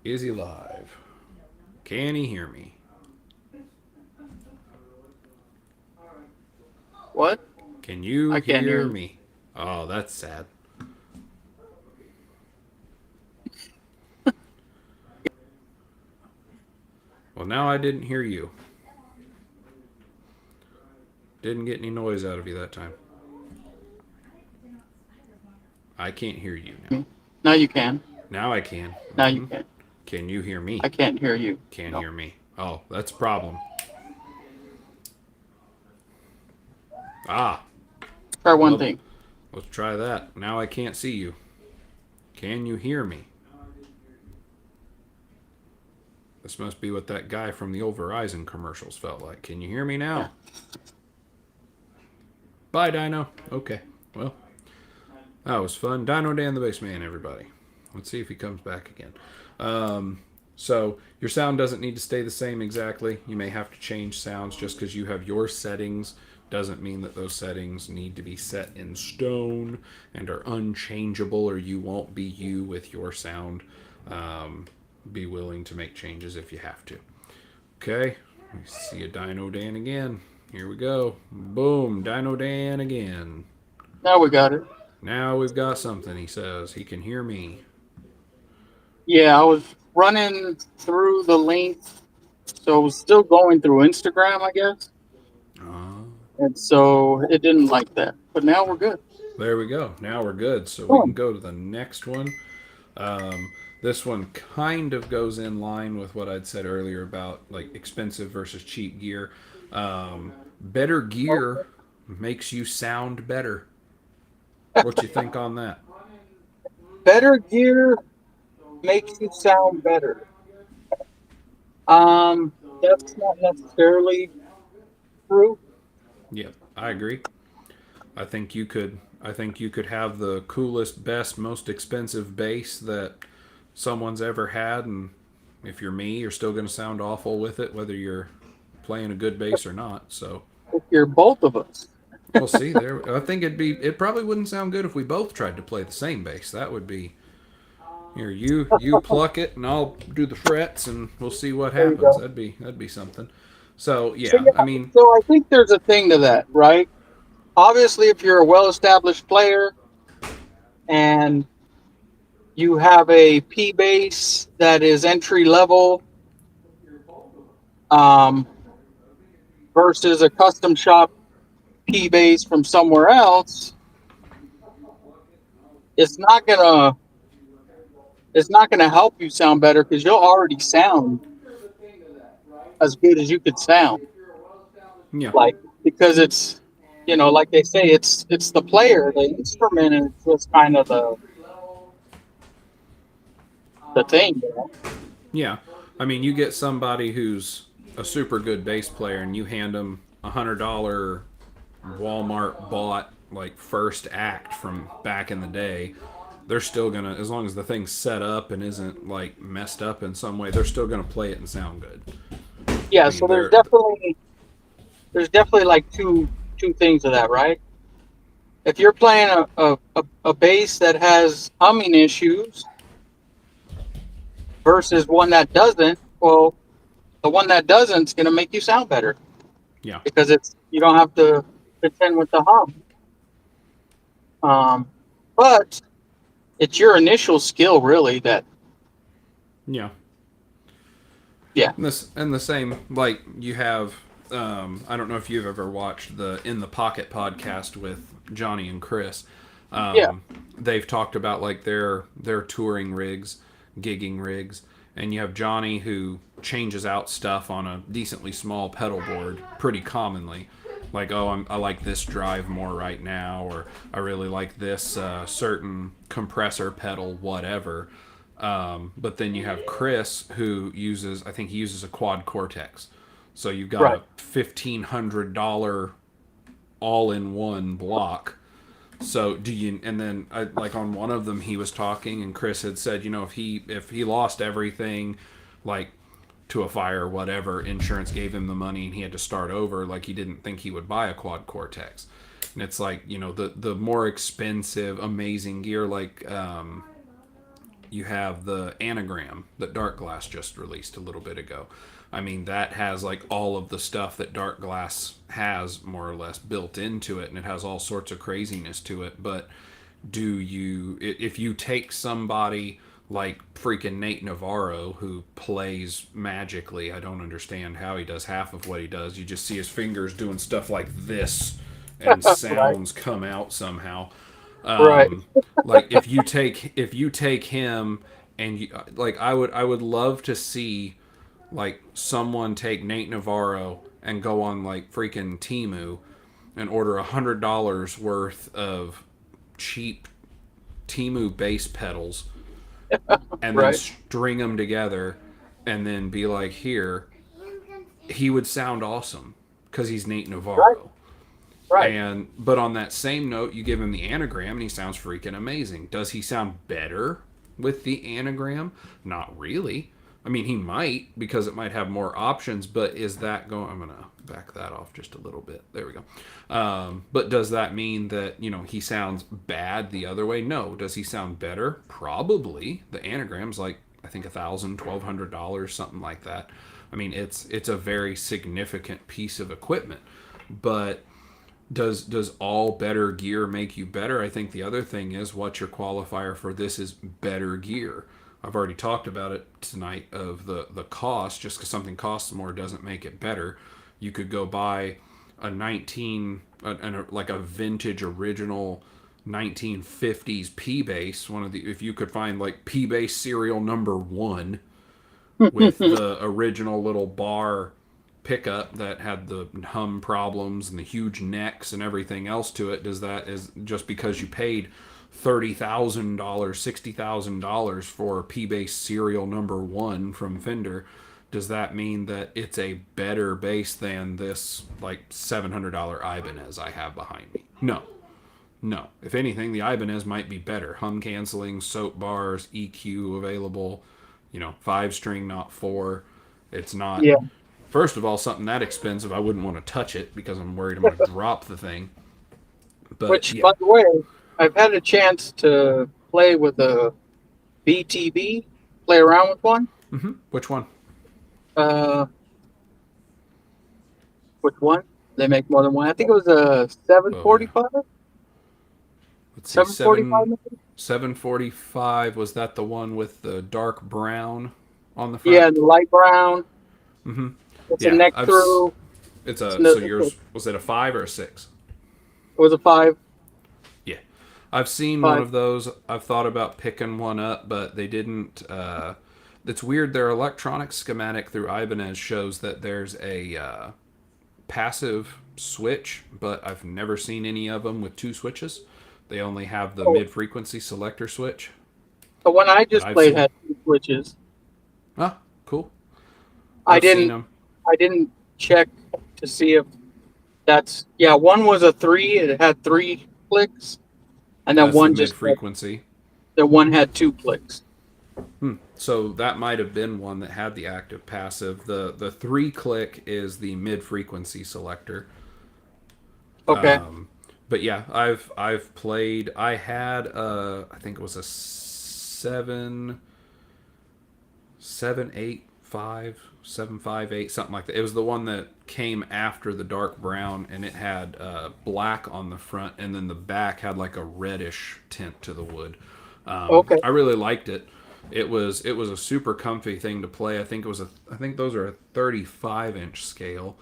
Is he live? Can he hear me? What? Can you I can't hear you. me? Oh, that's sad. Well, now I didn't hear you. Didn't get any noise out of you that time. I can't hear you now. Now you can. Now I can. Now you can. Can you hear me? I can't hear you. Can't No. hear me. Oh, that's a problem. Ah, Try one Well- thing. let's try that. Now I can't see you. Can you hear me? This must be what that guy from the old Verizon commercials felt like. Can you hear me now? Bye, Dyno. Okay. Well, that was fun. Dyno Dan, the bass man, everybody. Let's see if he comes back again. So your sound doesn't need to stay the same exactly. You may have to change sounds just because you have your settings. Doesn't mean that those settings need to be set in stone and are unchangeable, or you won't be you with your sound. be willing to make changes if you have to. Okay, we see a Dino Dan again. Here we go. Boom, Dino Dan again. Now we got it. Now we've got something, he says. He can hear me. Yeah, I was running through the link, so it was still going through Instagram, I guess. Uh, And so it didn't like that. But now we're good. there we go. Now we're good. So we can Boom. go to the next one. This one kind of goes in line with what I'd said earlier about like expensive versus cheap gear. Better gear makes you sound better. What you think on that? Better gear makes you sound better. That's not necessarily true. Yep, I agree. I think you could. I think you could have the coolest, best, most expensive bass that someone's ever had, and if you're me, you're still going to sound awful with it, whether you're playing a good bass or not. So If you're both of us. we'll see. There, I think it'd be. It probably wouldn't sound good if we both tried to play the same bass. That would be. Here, you pluck it, and I'll do the frets, and we'll see what There you happens. go. That'd be something. So So yeah, I yeah, mean, so I think there's a thing to that, right? Obviously, if you're a well-established player and you have a P base that is entry level, um, versus a custom shop P base from somewhere else, it's not gonna it's not gonna help you sound better because you'll already sound as good as you could sound. yeah, Like because it's like they say, it's the player, the instrument is just kind of the thing. yeah. I mean, you get somebody who's a super good bass player, and you hand them $100 Walmart bought like first act from back in the day. They're still gonna, as long as the thing's set up and isn't like messed up in some way, they're still gonna play it and sound good. I Yeah, mean, so they're there's definitely like two things of that, right? If you're playing a bass that has humming issues versus one that doesn't, well, the one that doesn't is going to make you sound better yeah, because you don't have to contend with the hum. But it's your initial skill, really. That yeah. yeah, And the same, like you have. I don't know if you've ever watched the In the Pocket podcast with Johnny and Chris. yeah, They've talked about like their touring rigs, gigging rigs, and you have Johnny who changes out stuff on a decently small pedal board pretty commonly. Like, oh, I like this drive more right now, or I really like this certain compressor pedal, whatever. But then you have Chris who uses, I think he uses a quad cortex. So you've got right. a $1,500 all-in-one block. So do you? And then like on one of them, he was talking, and Chris had said, if he lost everything, like to a fire or whatever, insurance gave him the money, and he had to start over. Like he didn't think he would buy a quad cortex. And it's like the more expensive, amazing gear like. You have the anagram that Dark Glass just released a little bit ago. I mean, that has like all of the stuff that Dark Glass has more or less built into it, and it has all sorts of craziness to it. But if you take somebody like freaking Nate Navarro who plays magically, I don't understand how he does half of what he does. You just see his fingers doing stuff like this, and Right, sounds come out somehow. right. Um, like if you take him and like I would love to see like someone take Nate Navarro and go on like freaking Timu and order $100 worth of cheap Timu bass pedals and then Right, string them together and then be like, here, he would sound awesome because he's Nate right, Navarro. right. But on that same note, you give him the anagram and he sounds freaking amazing. Does he sound better with the anagram? Not really. I mean, he might because it might have more options, but is that going? I'm gonna back that off just a little bit. There we go. But does that mean that he sounds bad the other way? No. Does he sound better? Probably. The anagram's like I think $1,000, $1,200, something like that. I mean, it's a very significant piece of equipment. But does all better gear make you better? I think the other thing is, what's your qualifier for this is better gear. I've already talked about it tonight of the cost. Just because something costs more doesn't make it better. You could go buy a 19 like a vintage original 1950s P bass, one of the, if you could find like P bass serial number 1 with the original little bar pickup that had the hum problems and the huge necks and everything else to it. Does that, is just because you paid $30,000, $60,000 for P bass serial number 1 from Fender, does that mean that it's a better bass than this like $700 Ibanez I have behind me? No. No. If anything, the Ibanez might be better. Hum canceling, soap bars, EQ available, 5 string, not 4. It's not, Yeah. first of all, something that expensive. I wouldn't want to touch it because I'm worried I'm going to drop the thing. But Which, yeah. by the way, I've had a chance to play with a BTB, play around with one. Which one? Uh, which one? They make more than one. I think it was a Oh, yeah. 745. Let's see. 745 maybe? 745. Was that the one with the dark brown on the front? Yeah, the light brown. It's a Yeah. neck through. It's It's a, so yours, was it a 5 or a 6? It was a 5. Yeah. I've seen one 5. of those. I've thought about picking one up, but they didn't. It's weird. Their electronic schematic through Ibanez shows that there's a passive switch, but I've never seen any of them with 2 switches. They only have the Oh, mid-frequency selector switch the one I that just I've played seen. had 2 switches. Ah, cool. I I've seen didn't. them. I didn't check to see if that's. Yeah, one was a 3. It had 3 clicks, and then That's the one just had, mid-frequency. the one had 2 clicks. So that might have been one that had the active passive. The 3-click is the mid-frequency selector. Okay. But yeah, I've played. I had I think it was a 758, something like that. It was the one that came after the dark brown, and it had black on the front, and then the back had like a reddish tint to the wood. Okay. I really liked it. It was a super comfy thing to play. I think those are a 35-inch scale.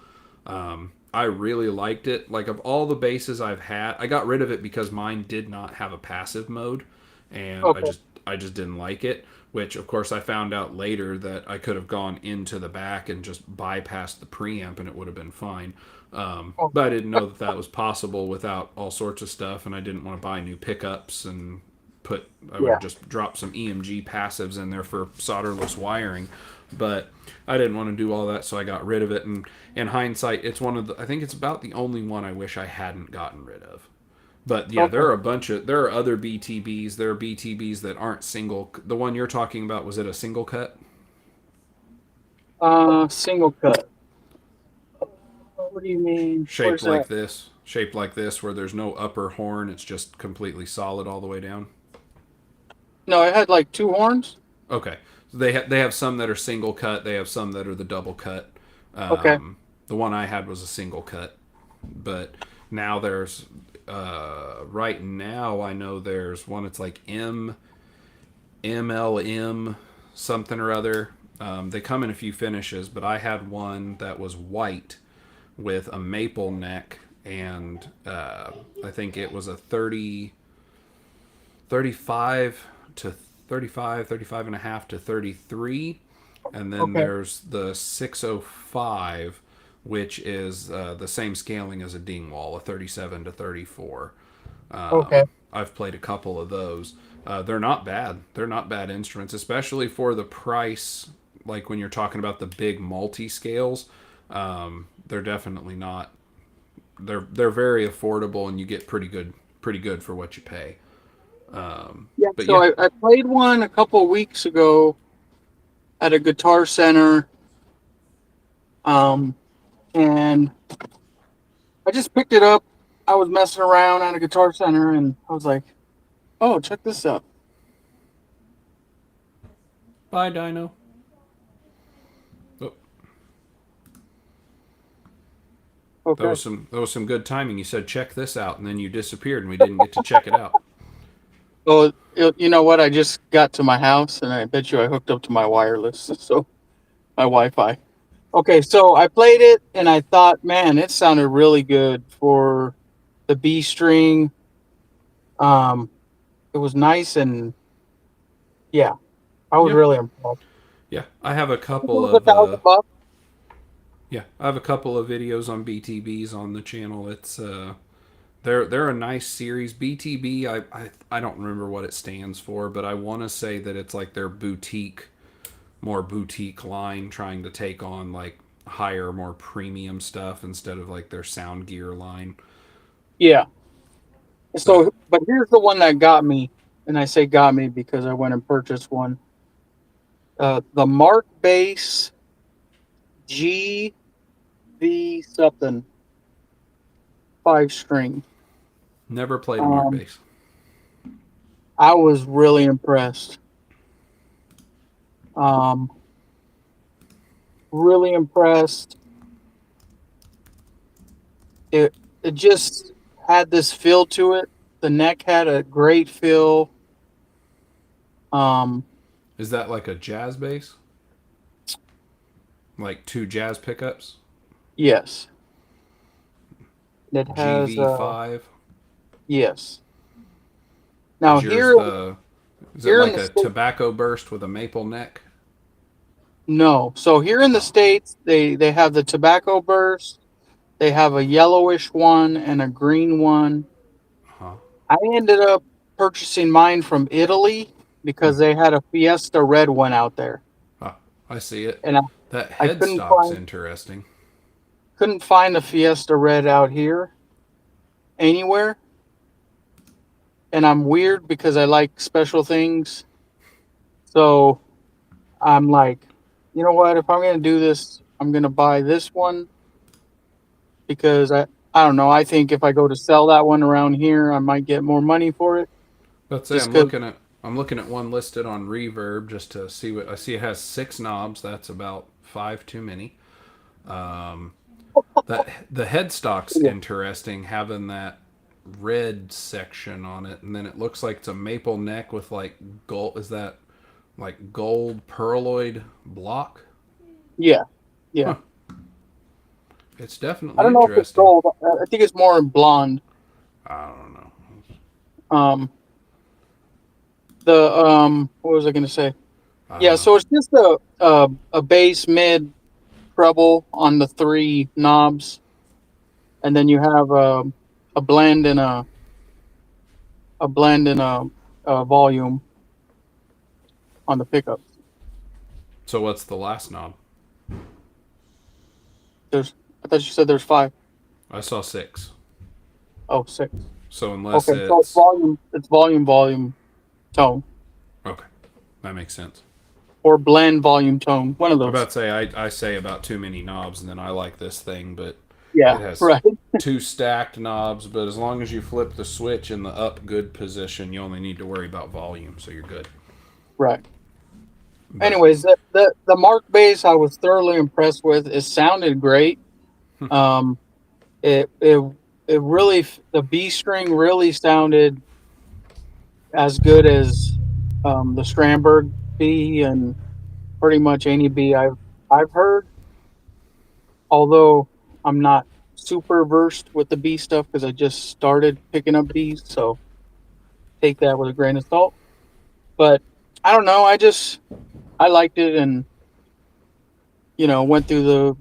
I really liked it. Like, of all the basses I've had, I got rid of it because mine did not have a passive mode, and Okay. I just didn't like it. Which, of course, I found out later that I could have gone into the back and just bypassed the preamp, and it would have been fine. Oh, But I didn't know that that was possible without all sorts of stuff, and I didn't want to buy new pickups and I would yeah. have just dropped some EMG passives in there for solderless wiring. But I didn't want to do all that, so I got rid of it. And in hindsight, it's I think it's about the only one I wish I hadn't gotten rid of. But yeah, Okay. there are other BTBs. There are BTBs that aren't single. The one you're talking about, was it a single cut? Single cut. What do you mean? Where's that? Shaped like this, where there's no upper horn. It's just completely solid all the way down. No, it had like 2 horns. Okay, so they have some that are single cut. They have some that are the double cut. Okay. The one I had was a single cut, but now there's right now I know there's one. It's like MLM something or other. They come in a few finishes, but I had one that was white with a maple neck, and I think it was a 35 to 35 and a half to 33. And then Okay. there's the 605, which is the same scaling as a Dingwall, a 37 to 34. Okay. I've played a couple of those. They're not bad. They're not bad instruments, especially for the price. Like when you're talking about the big multi scales, they're definitely not. They're very affordable, and you get pretty good for what you pay. Yeah. But So yeah, I played one a couple of weeks ago at a guitar center. And I just picked it up. I was messing around at a guitar center, and I was like, "Oh, check this out." Bye, Dyno. Oh, Okay. that was some good timing. You said check this out, and then you disappeared, and we didn't get to check it out. Well, you know what? I just got to my house, and I bet you I hooked up to my wireless, so my Wi-Fi. Okay, so I played it, and I thought, man, it sounded really good for the B string. Um, it was nice, and yeah, I was Yeah, really impressed. yeah. I have a I think it couple was a of thousand bucks. yeah, I have a couple of videos on BTBs on the channel. It's they're a nice series. BTB, I don't remember what it stands for, but I want to say that it's like their boutique, more boutique line, trying to take on like higher, more premium stuff instead of like their sound gear line. Yeah. But So, but here's the one that got me, and I say got me because I went and purchased one. The Mark Bass GV something 5 string. never played a Mark Um, bass. I was really impressed. Um, really impressed. It just had this feel to it. The neck had a great feel. Um, Is that like a jazz bass? Like two jazz pickups? yes, it has. GV5. Yes. Now Is yours here, the? Is it here in like the a state, tobacco burst with a maple neck? no. So here in the Oh, states, they have the tobacco burst. They have a yellowish one and a green one. huh. I ended up purchasing mine from Italy because Hmm. they had a Fiesta red one out there, Ah, I see it. and That I couldn't headstock's find interesting. couldn't find a Fiesta red out here anywhere. And I'm weird because I like special things. So I'm like, you know what? If I'm gonna do this, I'm gonna buy this one because I don't know. I think if I go to sell that one around here, I might get more money for it. Let's say Just because, I'm looking at one listed on Reverb just to see what I see. It has 6 knobs. That's about 5 too many. Um, that the headstock's yeah, interesting, having that red section on it, and then it looks like it's a maple neck with like gold. Is that like gold pearloid block? yeah, yeah. Huh. It's I definitely don't know if it's interesting. gold. I think it's more in blonde. I don't know. Um, what was I gonna say? Yeah, Uh, so it's just a bass mid treble on the 3 knobs, and then you have a blend and a volume on the pickups. so what's the last knob? There's I thought you said there's 5. I saw 6. Oh, 6. So unless Okay, so it's it's volume. It's volume, tone, okay, that makes sense. or blend volume tone. One of I'm those. about to say I say about too many knobs, and then I like this thing, but Yeah, it has right, 2 stacked knobs. But as long as you flip the switch in the up good position, you only need to worry about volume, so you're good. right. But Anyways, the Mark bass I was thoroughly impressed with. It sounded great. Um, it it it really, the B string really sounded as good as the Strandberg B and pretty much any B I've heard. Although I'm not super versed with the B stuff because I just started picking up Bs, so take that with a grain of salt. But I don't know. I liked it, and went through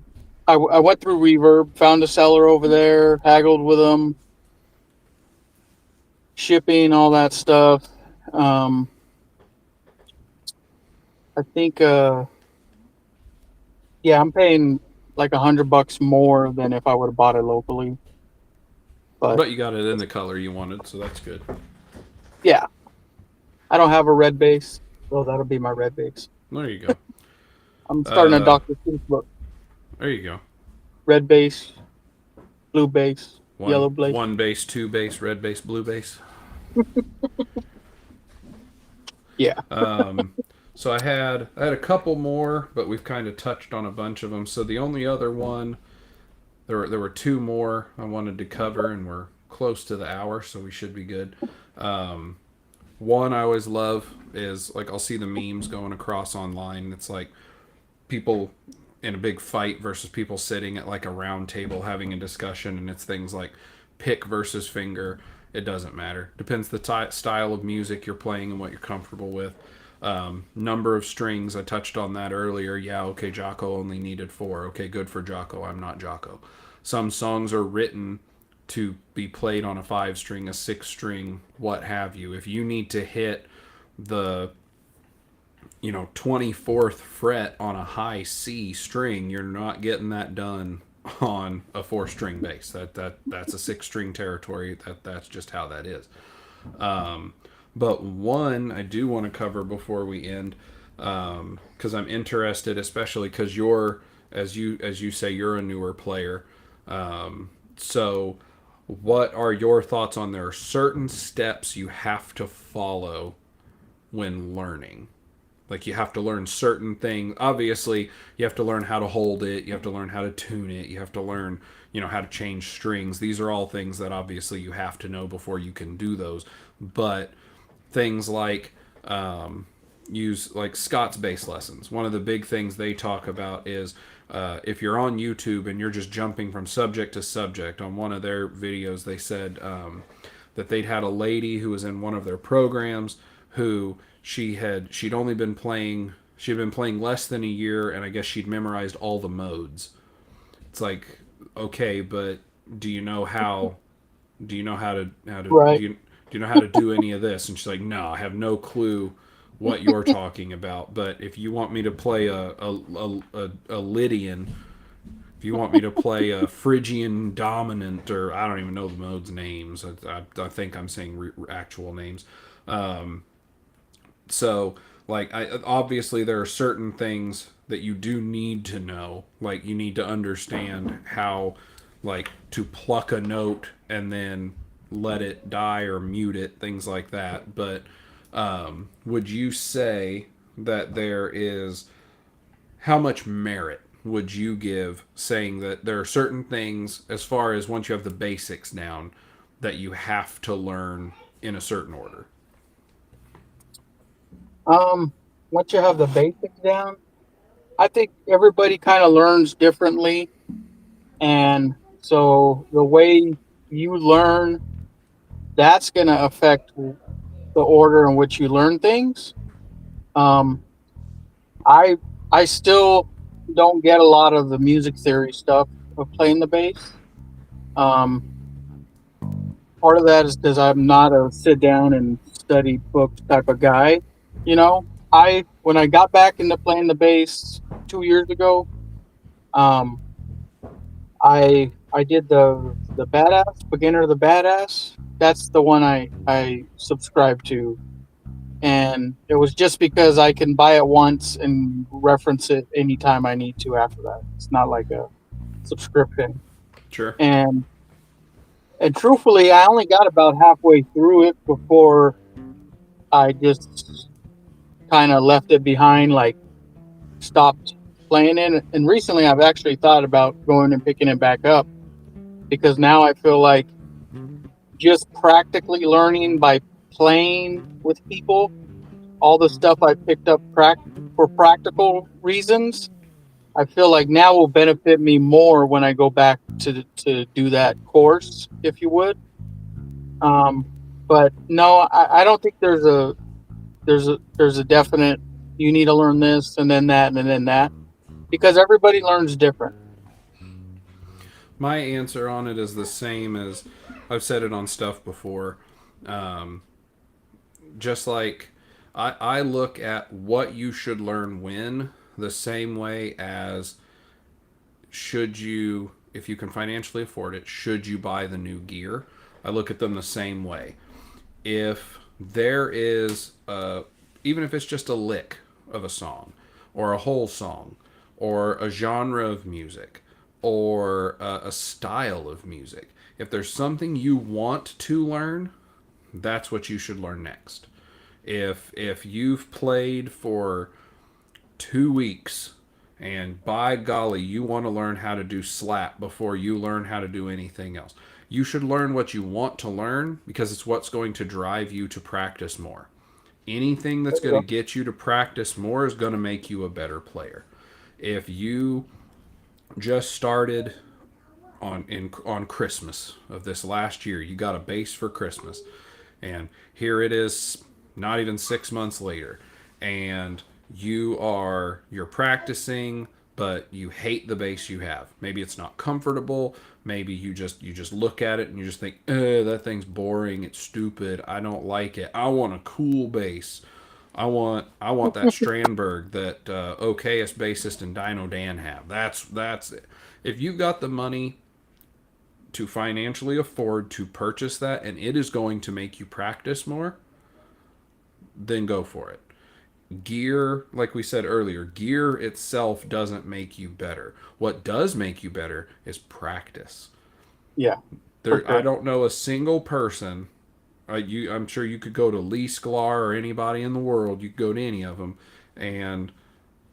I went through Reverb, found a seller over there, haggled with them, shipping, all that stuff. Um, I think, yeah, I'm paying like $100 more than if I would have bought it locally. But you got it in the color you wanted, so that's good. yeah, I don't have a red base, so that'll be my red base. There you go. I'm starting a Uh, Dr. Seuss book. there you go. Red base, blue base, One yellow base. one base, two base, red base, blue base. Yeah. Um, So I had a couple more, but we've kind of touched on a bunch of them. So the only other one, there were two more I wanted to cover, and we're close to the hour, so we should be good. Um, One I always love is like I'll see the memes going across online. It's like people in a big fight versus people sitting at like a round table having a discussion, and it's things like pick versus finger. It doesn't matter. Depends the style of music you're playing and what you're comfortable with. Number of strings, I touched on that earlier. Yeah, okay, Jocko only needed four. Okay, good for Jocko. I'm not Jocko. Some songs are written to be played on a five string, a six string, what have you. If you need to hit the 24th fret on a high C string, you're not getting that done on a four string bass. That's a six string territory. That's just how that is. But one I do want to cover before we end, because I'm interested, especially because you're, as you say, you're a newer player. So, what are your thoughts on there are certain steps you have to follow when learning? Like you have to learn certain things. Obviously, you have to learn how to hold it. You have to learn how to tune it. You have to learn, how to change strings. These are all things that obviously you have to know before you can do those. But things like use like Scott's bass lessons. One of the big things they talk about is if you're on YouTube and you're just jumping from subject to subject. On one of their videos, they said that they'd had a lady who was in one of their programs who she'd only been playing she'd been playing less than a year, and I guess she'd memorized all the modes. It's like, okay, but do you know how to Right. do you know how to do any of this? And she's like, no, I have no clue what you're talking about. But if you want me to play a Lydian, if you want me to play a Phrygian dominant, or I don't even know the modes names. I think I'm saying actual names. So, like, obviously there are certain things that you do need to know. Like, you need to understand how, like, to pluck a note and then let it die or mute it, things like that. But would you say that there is how much merit would you give saying that there are certain things, as far as once you have the basics down, that you have to learn in a certain order? Um, Once you have the basics down, I think everybody kind of learns differently, and so the way you learn, that's going to affect the order in which you learn things. Um, I I still don't get a lot of the music theory stuff of playing the bass. Um, Part of that is because I'm not a sit down and study books type of guy. You know, I when I got back into playing the bass 2 years ago, um, I did the badass beginner of the badass. That's the one I subscribed to, and it was just because I can buy it once and reference it anytime I need to after that. It's not like a subscription. Sure. And and truthfully, I only got about halfway through it before I just kind of left it behind, like stopped playing it. And recently, I've actually thought about going and picking it back up because now I feel like just practically learning by playing with people, all the stuff I picked up for practical reasons, I feel like now will benefit me more when I go back to do that course, if you would. Um, but no, I don't think there's a definite you need to learn this and then that and then that because everybody learns different. My answer on it is the same as I've said it on stuff before. Um, just like I look at what you should learn when the same way as should you, if you can financially afford it, should you buy the new gear? I look at them the same way. If there is even if it's just a lick of a song or a whole song or a genre of music or a style of music, if there's something you want to learn, that's what you should learn next. If you've played for 2 weeks and by golly, you want to learn how to do slap before you learn how to do anything else. You should learn what you want to learn because it's what's going to drive you to practice more. Anything that's going to get you to practice more is going to make you a better player. If you just started on Christmas of this last year, you got a bass for Christmas, and here it is, not even 6 months later, and you're practicing, but you hate the bass you have. Maybe it's not comfortable. Maybe you just look at it and you just think, that thing's boring. It's stupid. I don't like it. I want a cool bass. I want that Strandberg that OKS bassist and Dyno Dan have. That's it. If you've got the money to financially afford to purchase that and it is going to make you practice more, then go for it. Gear, like we said earlier, gear itself doesn't make you better. What does make you better is practice. Yeah. I don't know a single person. I'm sure you could go to Lee Sklar or anybody in the world. You could go to any of them, and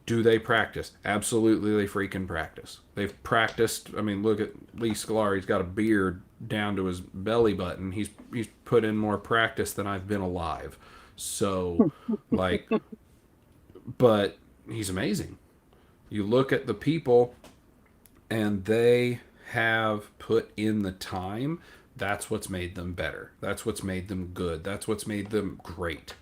do they practice? Absolutely, they freaking practice. They've practiced. I mean, look at Lee Sklar. He's got a beard down to his belly button. He's put in more practice than I've been alive. So, like, but he's amazing. You look at the people, and they have put in the time. That's what's made them better. That's what's made them good. That's what's made them great.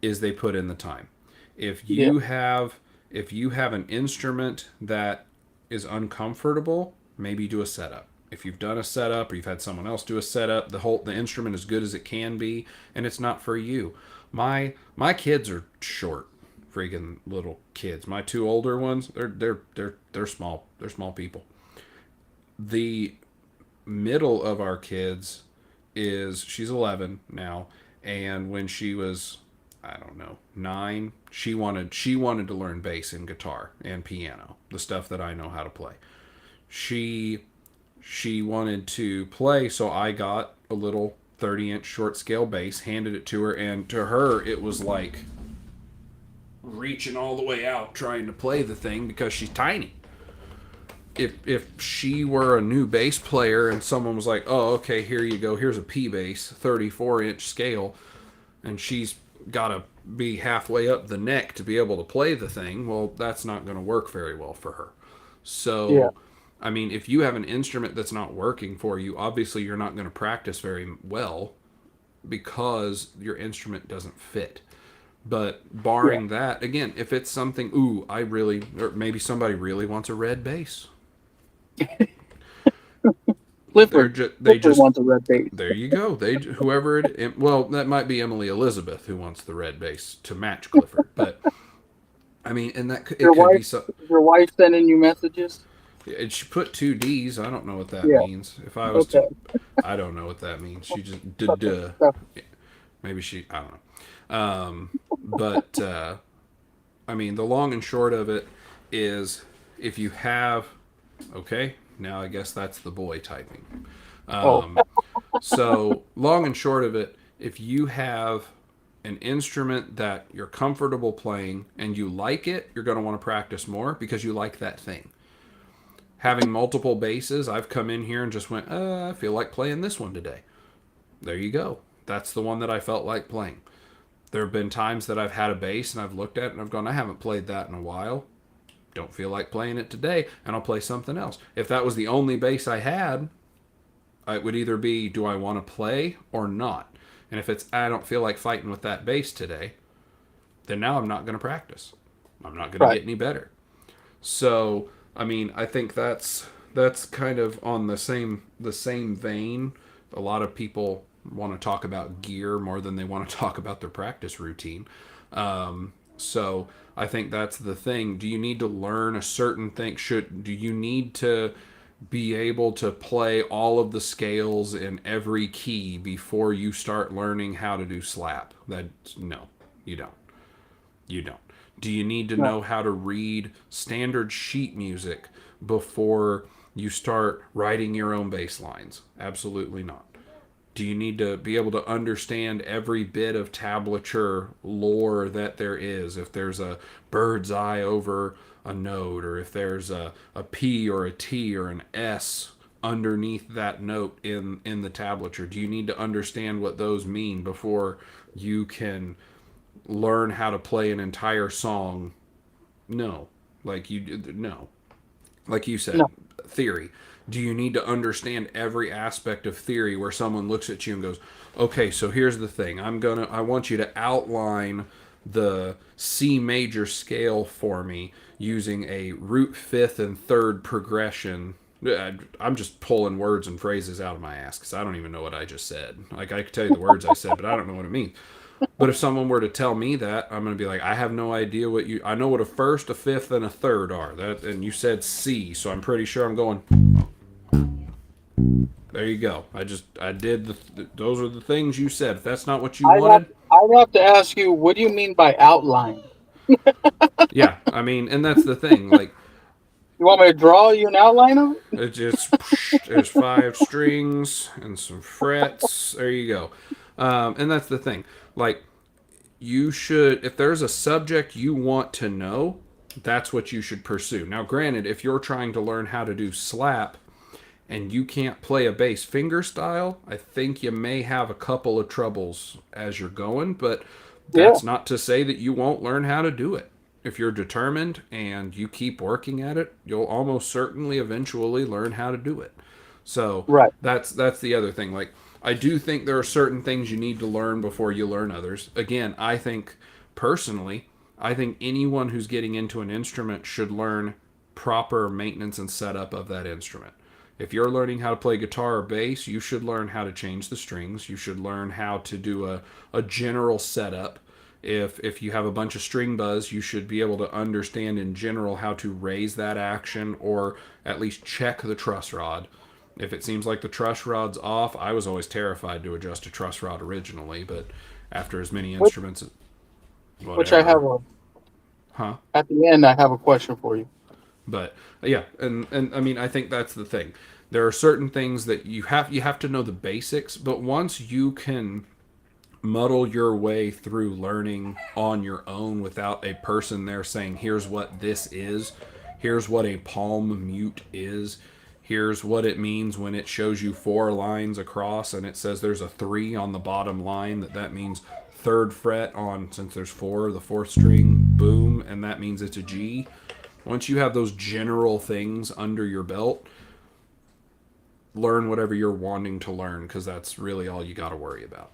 Is they put in the time. If you have an instrument that is uncomfortable, maybe do a setup. If you've done a setup or you've had someone else do a setup, the instrument is good as it can be, and it's not for you. My kids are short, freaking little kids. My two older ones, they're small. They're small people. The middle of our kids she's 11 now, and when she was, I don't know, 9, she wanted to learn bass and guitar and piano, the stuff that I know how to play. She wanted to play, so I got a little 30-inch short scale bass, handed it to her, and to her it was like reaching all the way out trying to play the thing because she's tiny. If she were a new bass player and someone was like, "Oh, okay, here you go. Here's a P bass, 34-inch scale," and she's got to be halfway up the neck to be able to play the thing, well, that's not going to work very well for her. So, I mean, if you have an instrument that's not working for you, obviously you're not going to practice very well because your instrument doesn't fit. But barring that, again, if it's something, or maybe somebody really wants a red bass. Clifford They just wants a red bass. There you go. Well, that might be Emily Elizabeth who wants the red bass to match Clifford, but I mean, and it could be so. Your wife sending you messages? And she put 2 D's. I don't know what that Yeah. means. If I was to, I don't know what that means. She just duh. Maybe I don't know. But I mean, the long and short of it is, if you have, okay, now I guess that's the boy typing. So long and short of it, if you have an instrument that you're comfortable playing and you like it, you're going to want to practice more because you like that thing. Having multiple basses, I've come in here and just went, I feel like playing this one today. There you go. That's the one that I felt like playing. There have been times that I've had a bass and I've looked at it and I've gone, I haven't played that in a while. Don't feel like playing it today, and I'll play something else. If that was the only bass I had, it would either be, do I want to play or not? And if it's, I don't feel like fighting with that bass today, then now I'm not going to practice. I'm not going to get any better. So, I mean, I think that's kind of on the same vein. A lot of people want to talk about gear more than they want to talk about their practice routine. So I think that's the thing. Do you need to learn a certain thing? Do you need to be able to play all of the scales in every key before you start learning how to do slap? No, you don't. You don't. Do you need to know how to read standard sheet music before you start writing your own bass lines? Absolutely not. Do you need to be able to understand every bit of tablature lore that there is? If there's a bird's eye over a note, or if there's a P or a T or an S underneath that note in the tablature, do you need to understand what those mean before you can learn how to play an entire song? No. No. Like you said, No. theory. Do you need to understand every aspect of theory where someone looks at you and goes, "Okay, so here's the thing. I want you to outline the C major scale for me using a root fifth and third progression." I'm just pulling words and phrases out of my ass because I don't even know what I just said. Like, I could tell you the words I said, but I don't know what it means. But if someone were to tell me that, I'm going to be like, I have no idea what you. I know what a first, a fifth, and a third are. That, and you said C, so I'm pretty sure I'm going. There you go. I did those are the things you said. If that's not what you I'd have, wanted, I'd have to ask you, what do you mean by outline? yeah. I mean, and that's the thing. Like, You want me to draw you an outline of it? it's just there's five strings and some frets. There you go. And that's the thing. Like, you should, if there's a subject you want to know, that's what you should pursue. Now, granted, if you're trying to learn how to do slap and you can't play a bass finger style, I think you may have a couple of troubles as you're going, but Yeah. that's not to say that you won't learn how to do it. If you're determined and you keep working at it, you'll almost certainly eventually learn how to do it. So Right. that's the other thing. Like, I do think there are certain things you need to learn before you learn others. Again, I think personally, I think anyone who's getting into an instrument should learn proper maintenance and setup of that instrument. If you're learning how to play guitar or bass, you should learn how to change the strings. You should learn how to do a general setup. If you have a bunch of string buzz, you should be able to understand in general how to raise that action or at least check the truss rod. If it seems like the truss rod's off, I was always terrified to adjust a truss rod originally, but after as many Which, instruments, which I have whatever, huh? at the end, I have a question for you. But yeah, and I mean, I think that's the thing. There are certain things that you have to know the basics, but once you can muddle your way through learning on your own without a person there saying, "Here's what this is. Here's what a palm mute is. Here's what it means when it shows you four lines across and it says there's a 3 on the bottom line, that means third fret on, since there's 4, the fourth string, boom, and that means it's a G." Once you have those general things under your belt, learn whatever you're wanting to learn, because that's really all you got to worry about.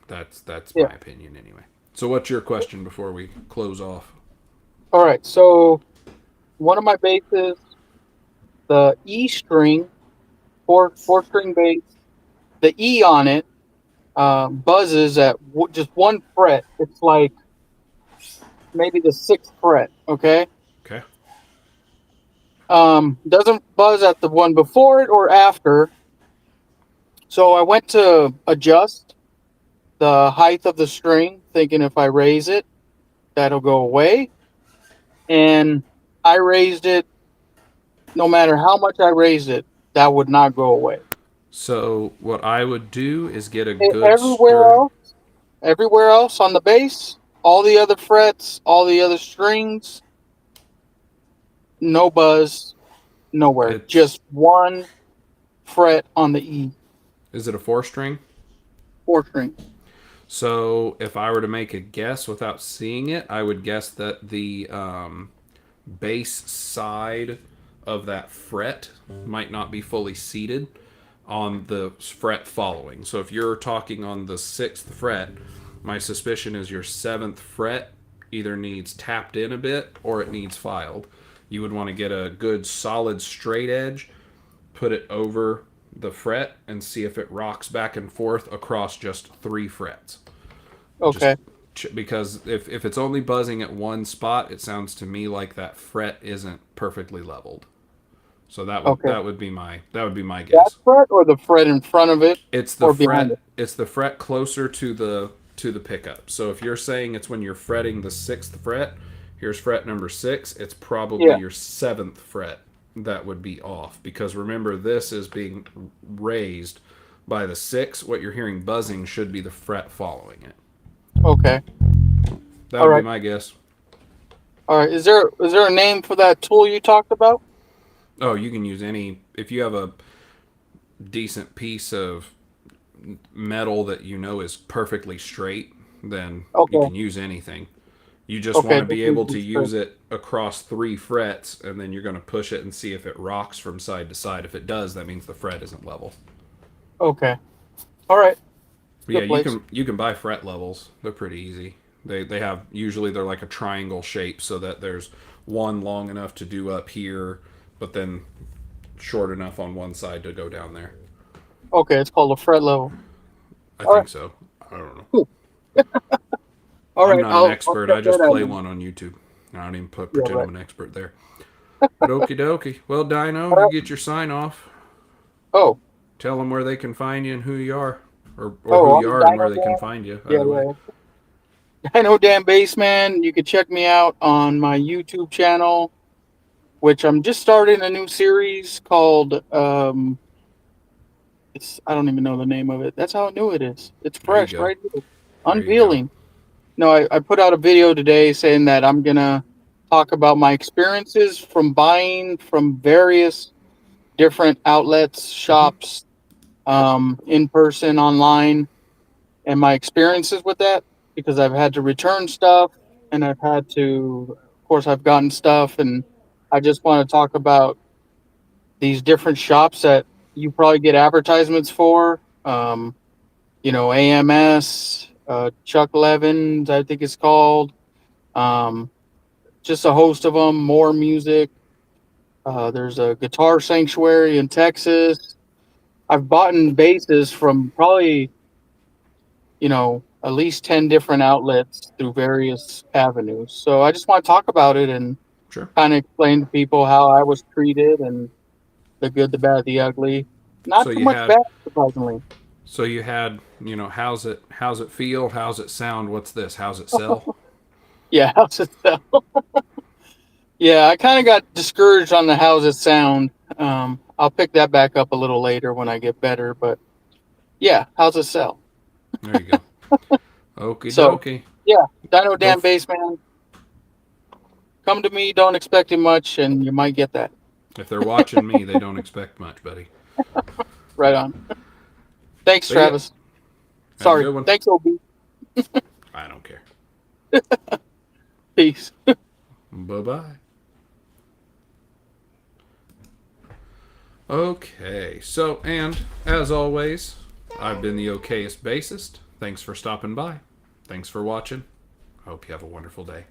That's my Yeah. opinion anyway. So what's your question before we close off? All right. So one of my basses, the E string, four string bass, the E on it buzzes at just one fret. It's like maybe the sixth fret. Okay. Okay. Doesn't buzz at the one before it or after. So I went to adjust the height of the string, thinking if I raise it, that'll go away. And I raised it. No matter how much I raised it, that would not go away. So what I would do is get a E- good Everywhere stir. else, everywhere else on the bass, all the other frets, all the other strings, no buzz, nowhere. It's Just one fret on the E is it a 4 string? four string. So if I were to make a guess without seeing it, I would guess that the bass side of that fret might not be fully seated on the fret following. So if you're talking on the 6th fret, my suspicion is your 7th fret either needs tapped in a bit or it needs filed. You would want to get a good solid straight edge, put it over the fret, and see if it rocks back and forth across just 3 frets. Just Okay, because if it's only buzzing at one spot, it sounds to me like that fret isn't perfectly leveled. So okay. that would be my That guess. fret or the fret in front of it or behind it? It's the fret closer to the pickup. So if you're saying it's when you're fretting the 6th fret, here's fret number 6, it's probably Yeah. your 7th fret that would be off, because remember, this is being raised By the 6, what you're hearing buzzing should be the fret following it. Okay. That All would be right. my guess. All right. Is there a name for that tool you talked about? Oh, you can use any. If you have a decent piece of metal that you know is perfectly straight, then you Okay. can use anything. You just want Okay. to This be is able to the script. use it across 3 frets, and then you're going to push it and see if it rocks from side to side. If it does, that means the fret isn't level. Okay. All right. But yeah, Good place. you can buy fret levels. They're pretty easy. They have usually they're like a triangle shape, so that there's one long enough to do up here, but then short enough on one side to go down there. Okay. It's called a fret level. I All right. think so. I don't know. Cool. All I'm right. not an I'll expert. check I that just out, play man. one on YouTube. I don't even Yeah. pretend Right. I'm an expert there. But okie dokie. Well, Dyno, All you right. get your sign off. Oh. Tell them where they can find you and who you are, or who Oh. you I'm are and where Dino they can Dan. find you. Yeah. Either way. Yeah. Dino Dan Bassman. You can check me out on my YouTube channel, which I'm just starting a new series called it's I don't even know the name of it. That's how new it is. It's There you fresh go. right here. There you go. Unveiling. No, I put out a video today saying that I'm gonna talk about my experiences from buying from various different outlets, Mm-hmm. shops, in person, online, and my experiences with that because I've had to return stuff and I've had to, of course, I've gotten stuff, and I just want to talk about these different shops that you probably get advertisements for. AMS, Chuck Levins, I think it's called. Um, just a host of them. More music. There's a guitar sanctuary in Texas. I've bought basses from probably at least 10 different outlets through various avenues. So I just want to talk about it and Sure. kind of explain to people how I was treated and the good, the bad, the ugly. So Not too you much had bad, surprisingly. so you had how's it feel? How's it sound? What's this? How's it sell? Yeah, how's it sound? Yeah, I kind of got discouraged on the how's it sound. I'll pick that back up a little later when I get better. But yeah, how's it sell? There you go. Okie So dokie. yeah, Dino Go. Dan Bassman. Come to me, don't expect too much, and you might get that. If they're watching me, they don't expect much, buddy. Right on. Thanks, See ya. Travis. Have a Sorry. good one. Thanks, OB. I don't care. Peace. Bye bye. Okay, so, and as always, I've been the okayest bassist. Thanks for stopping by. Thanks for watching. I hope you have a wonderful day.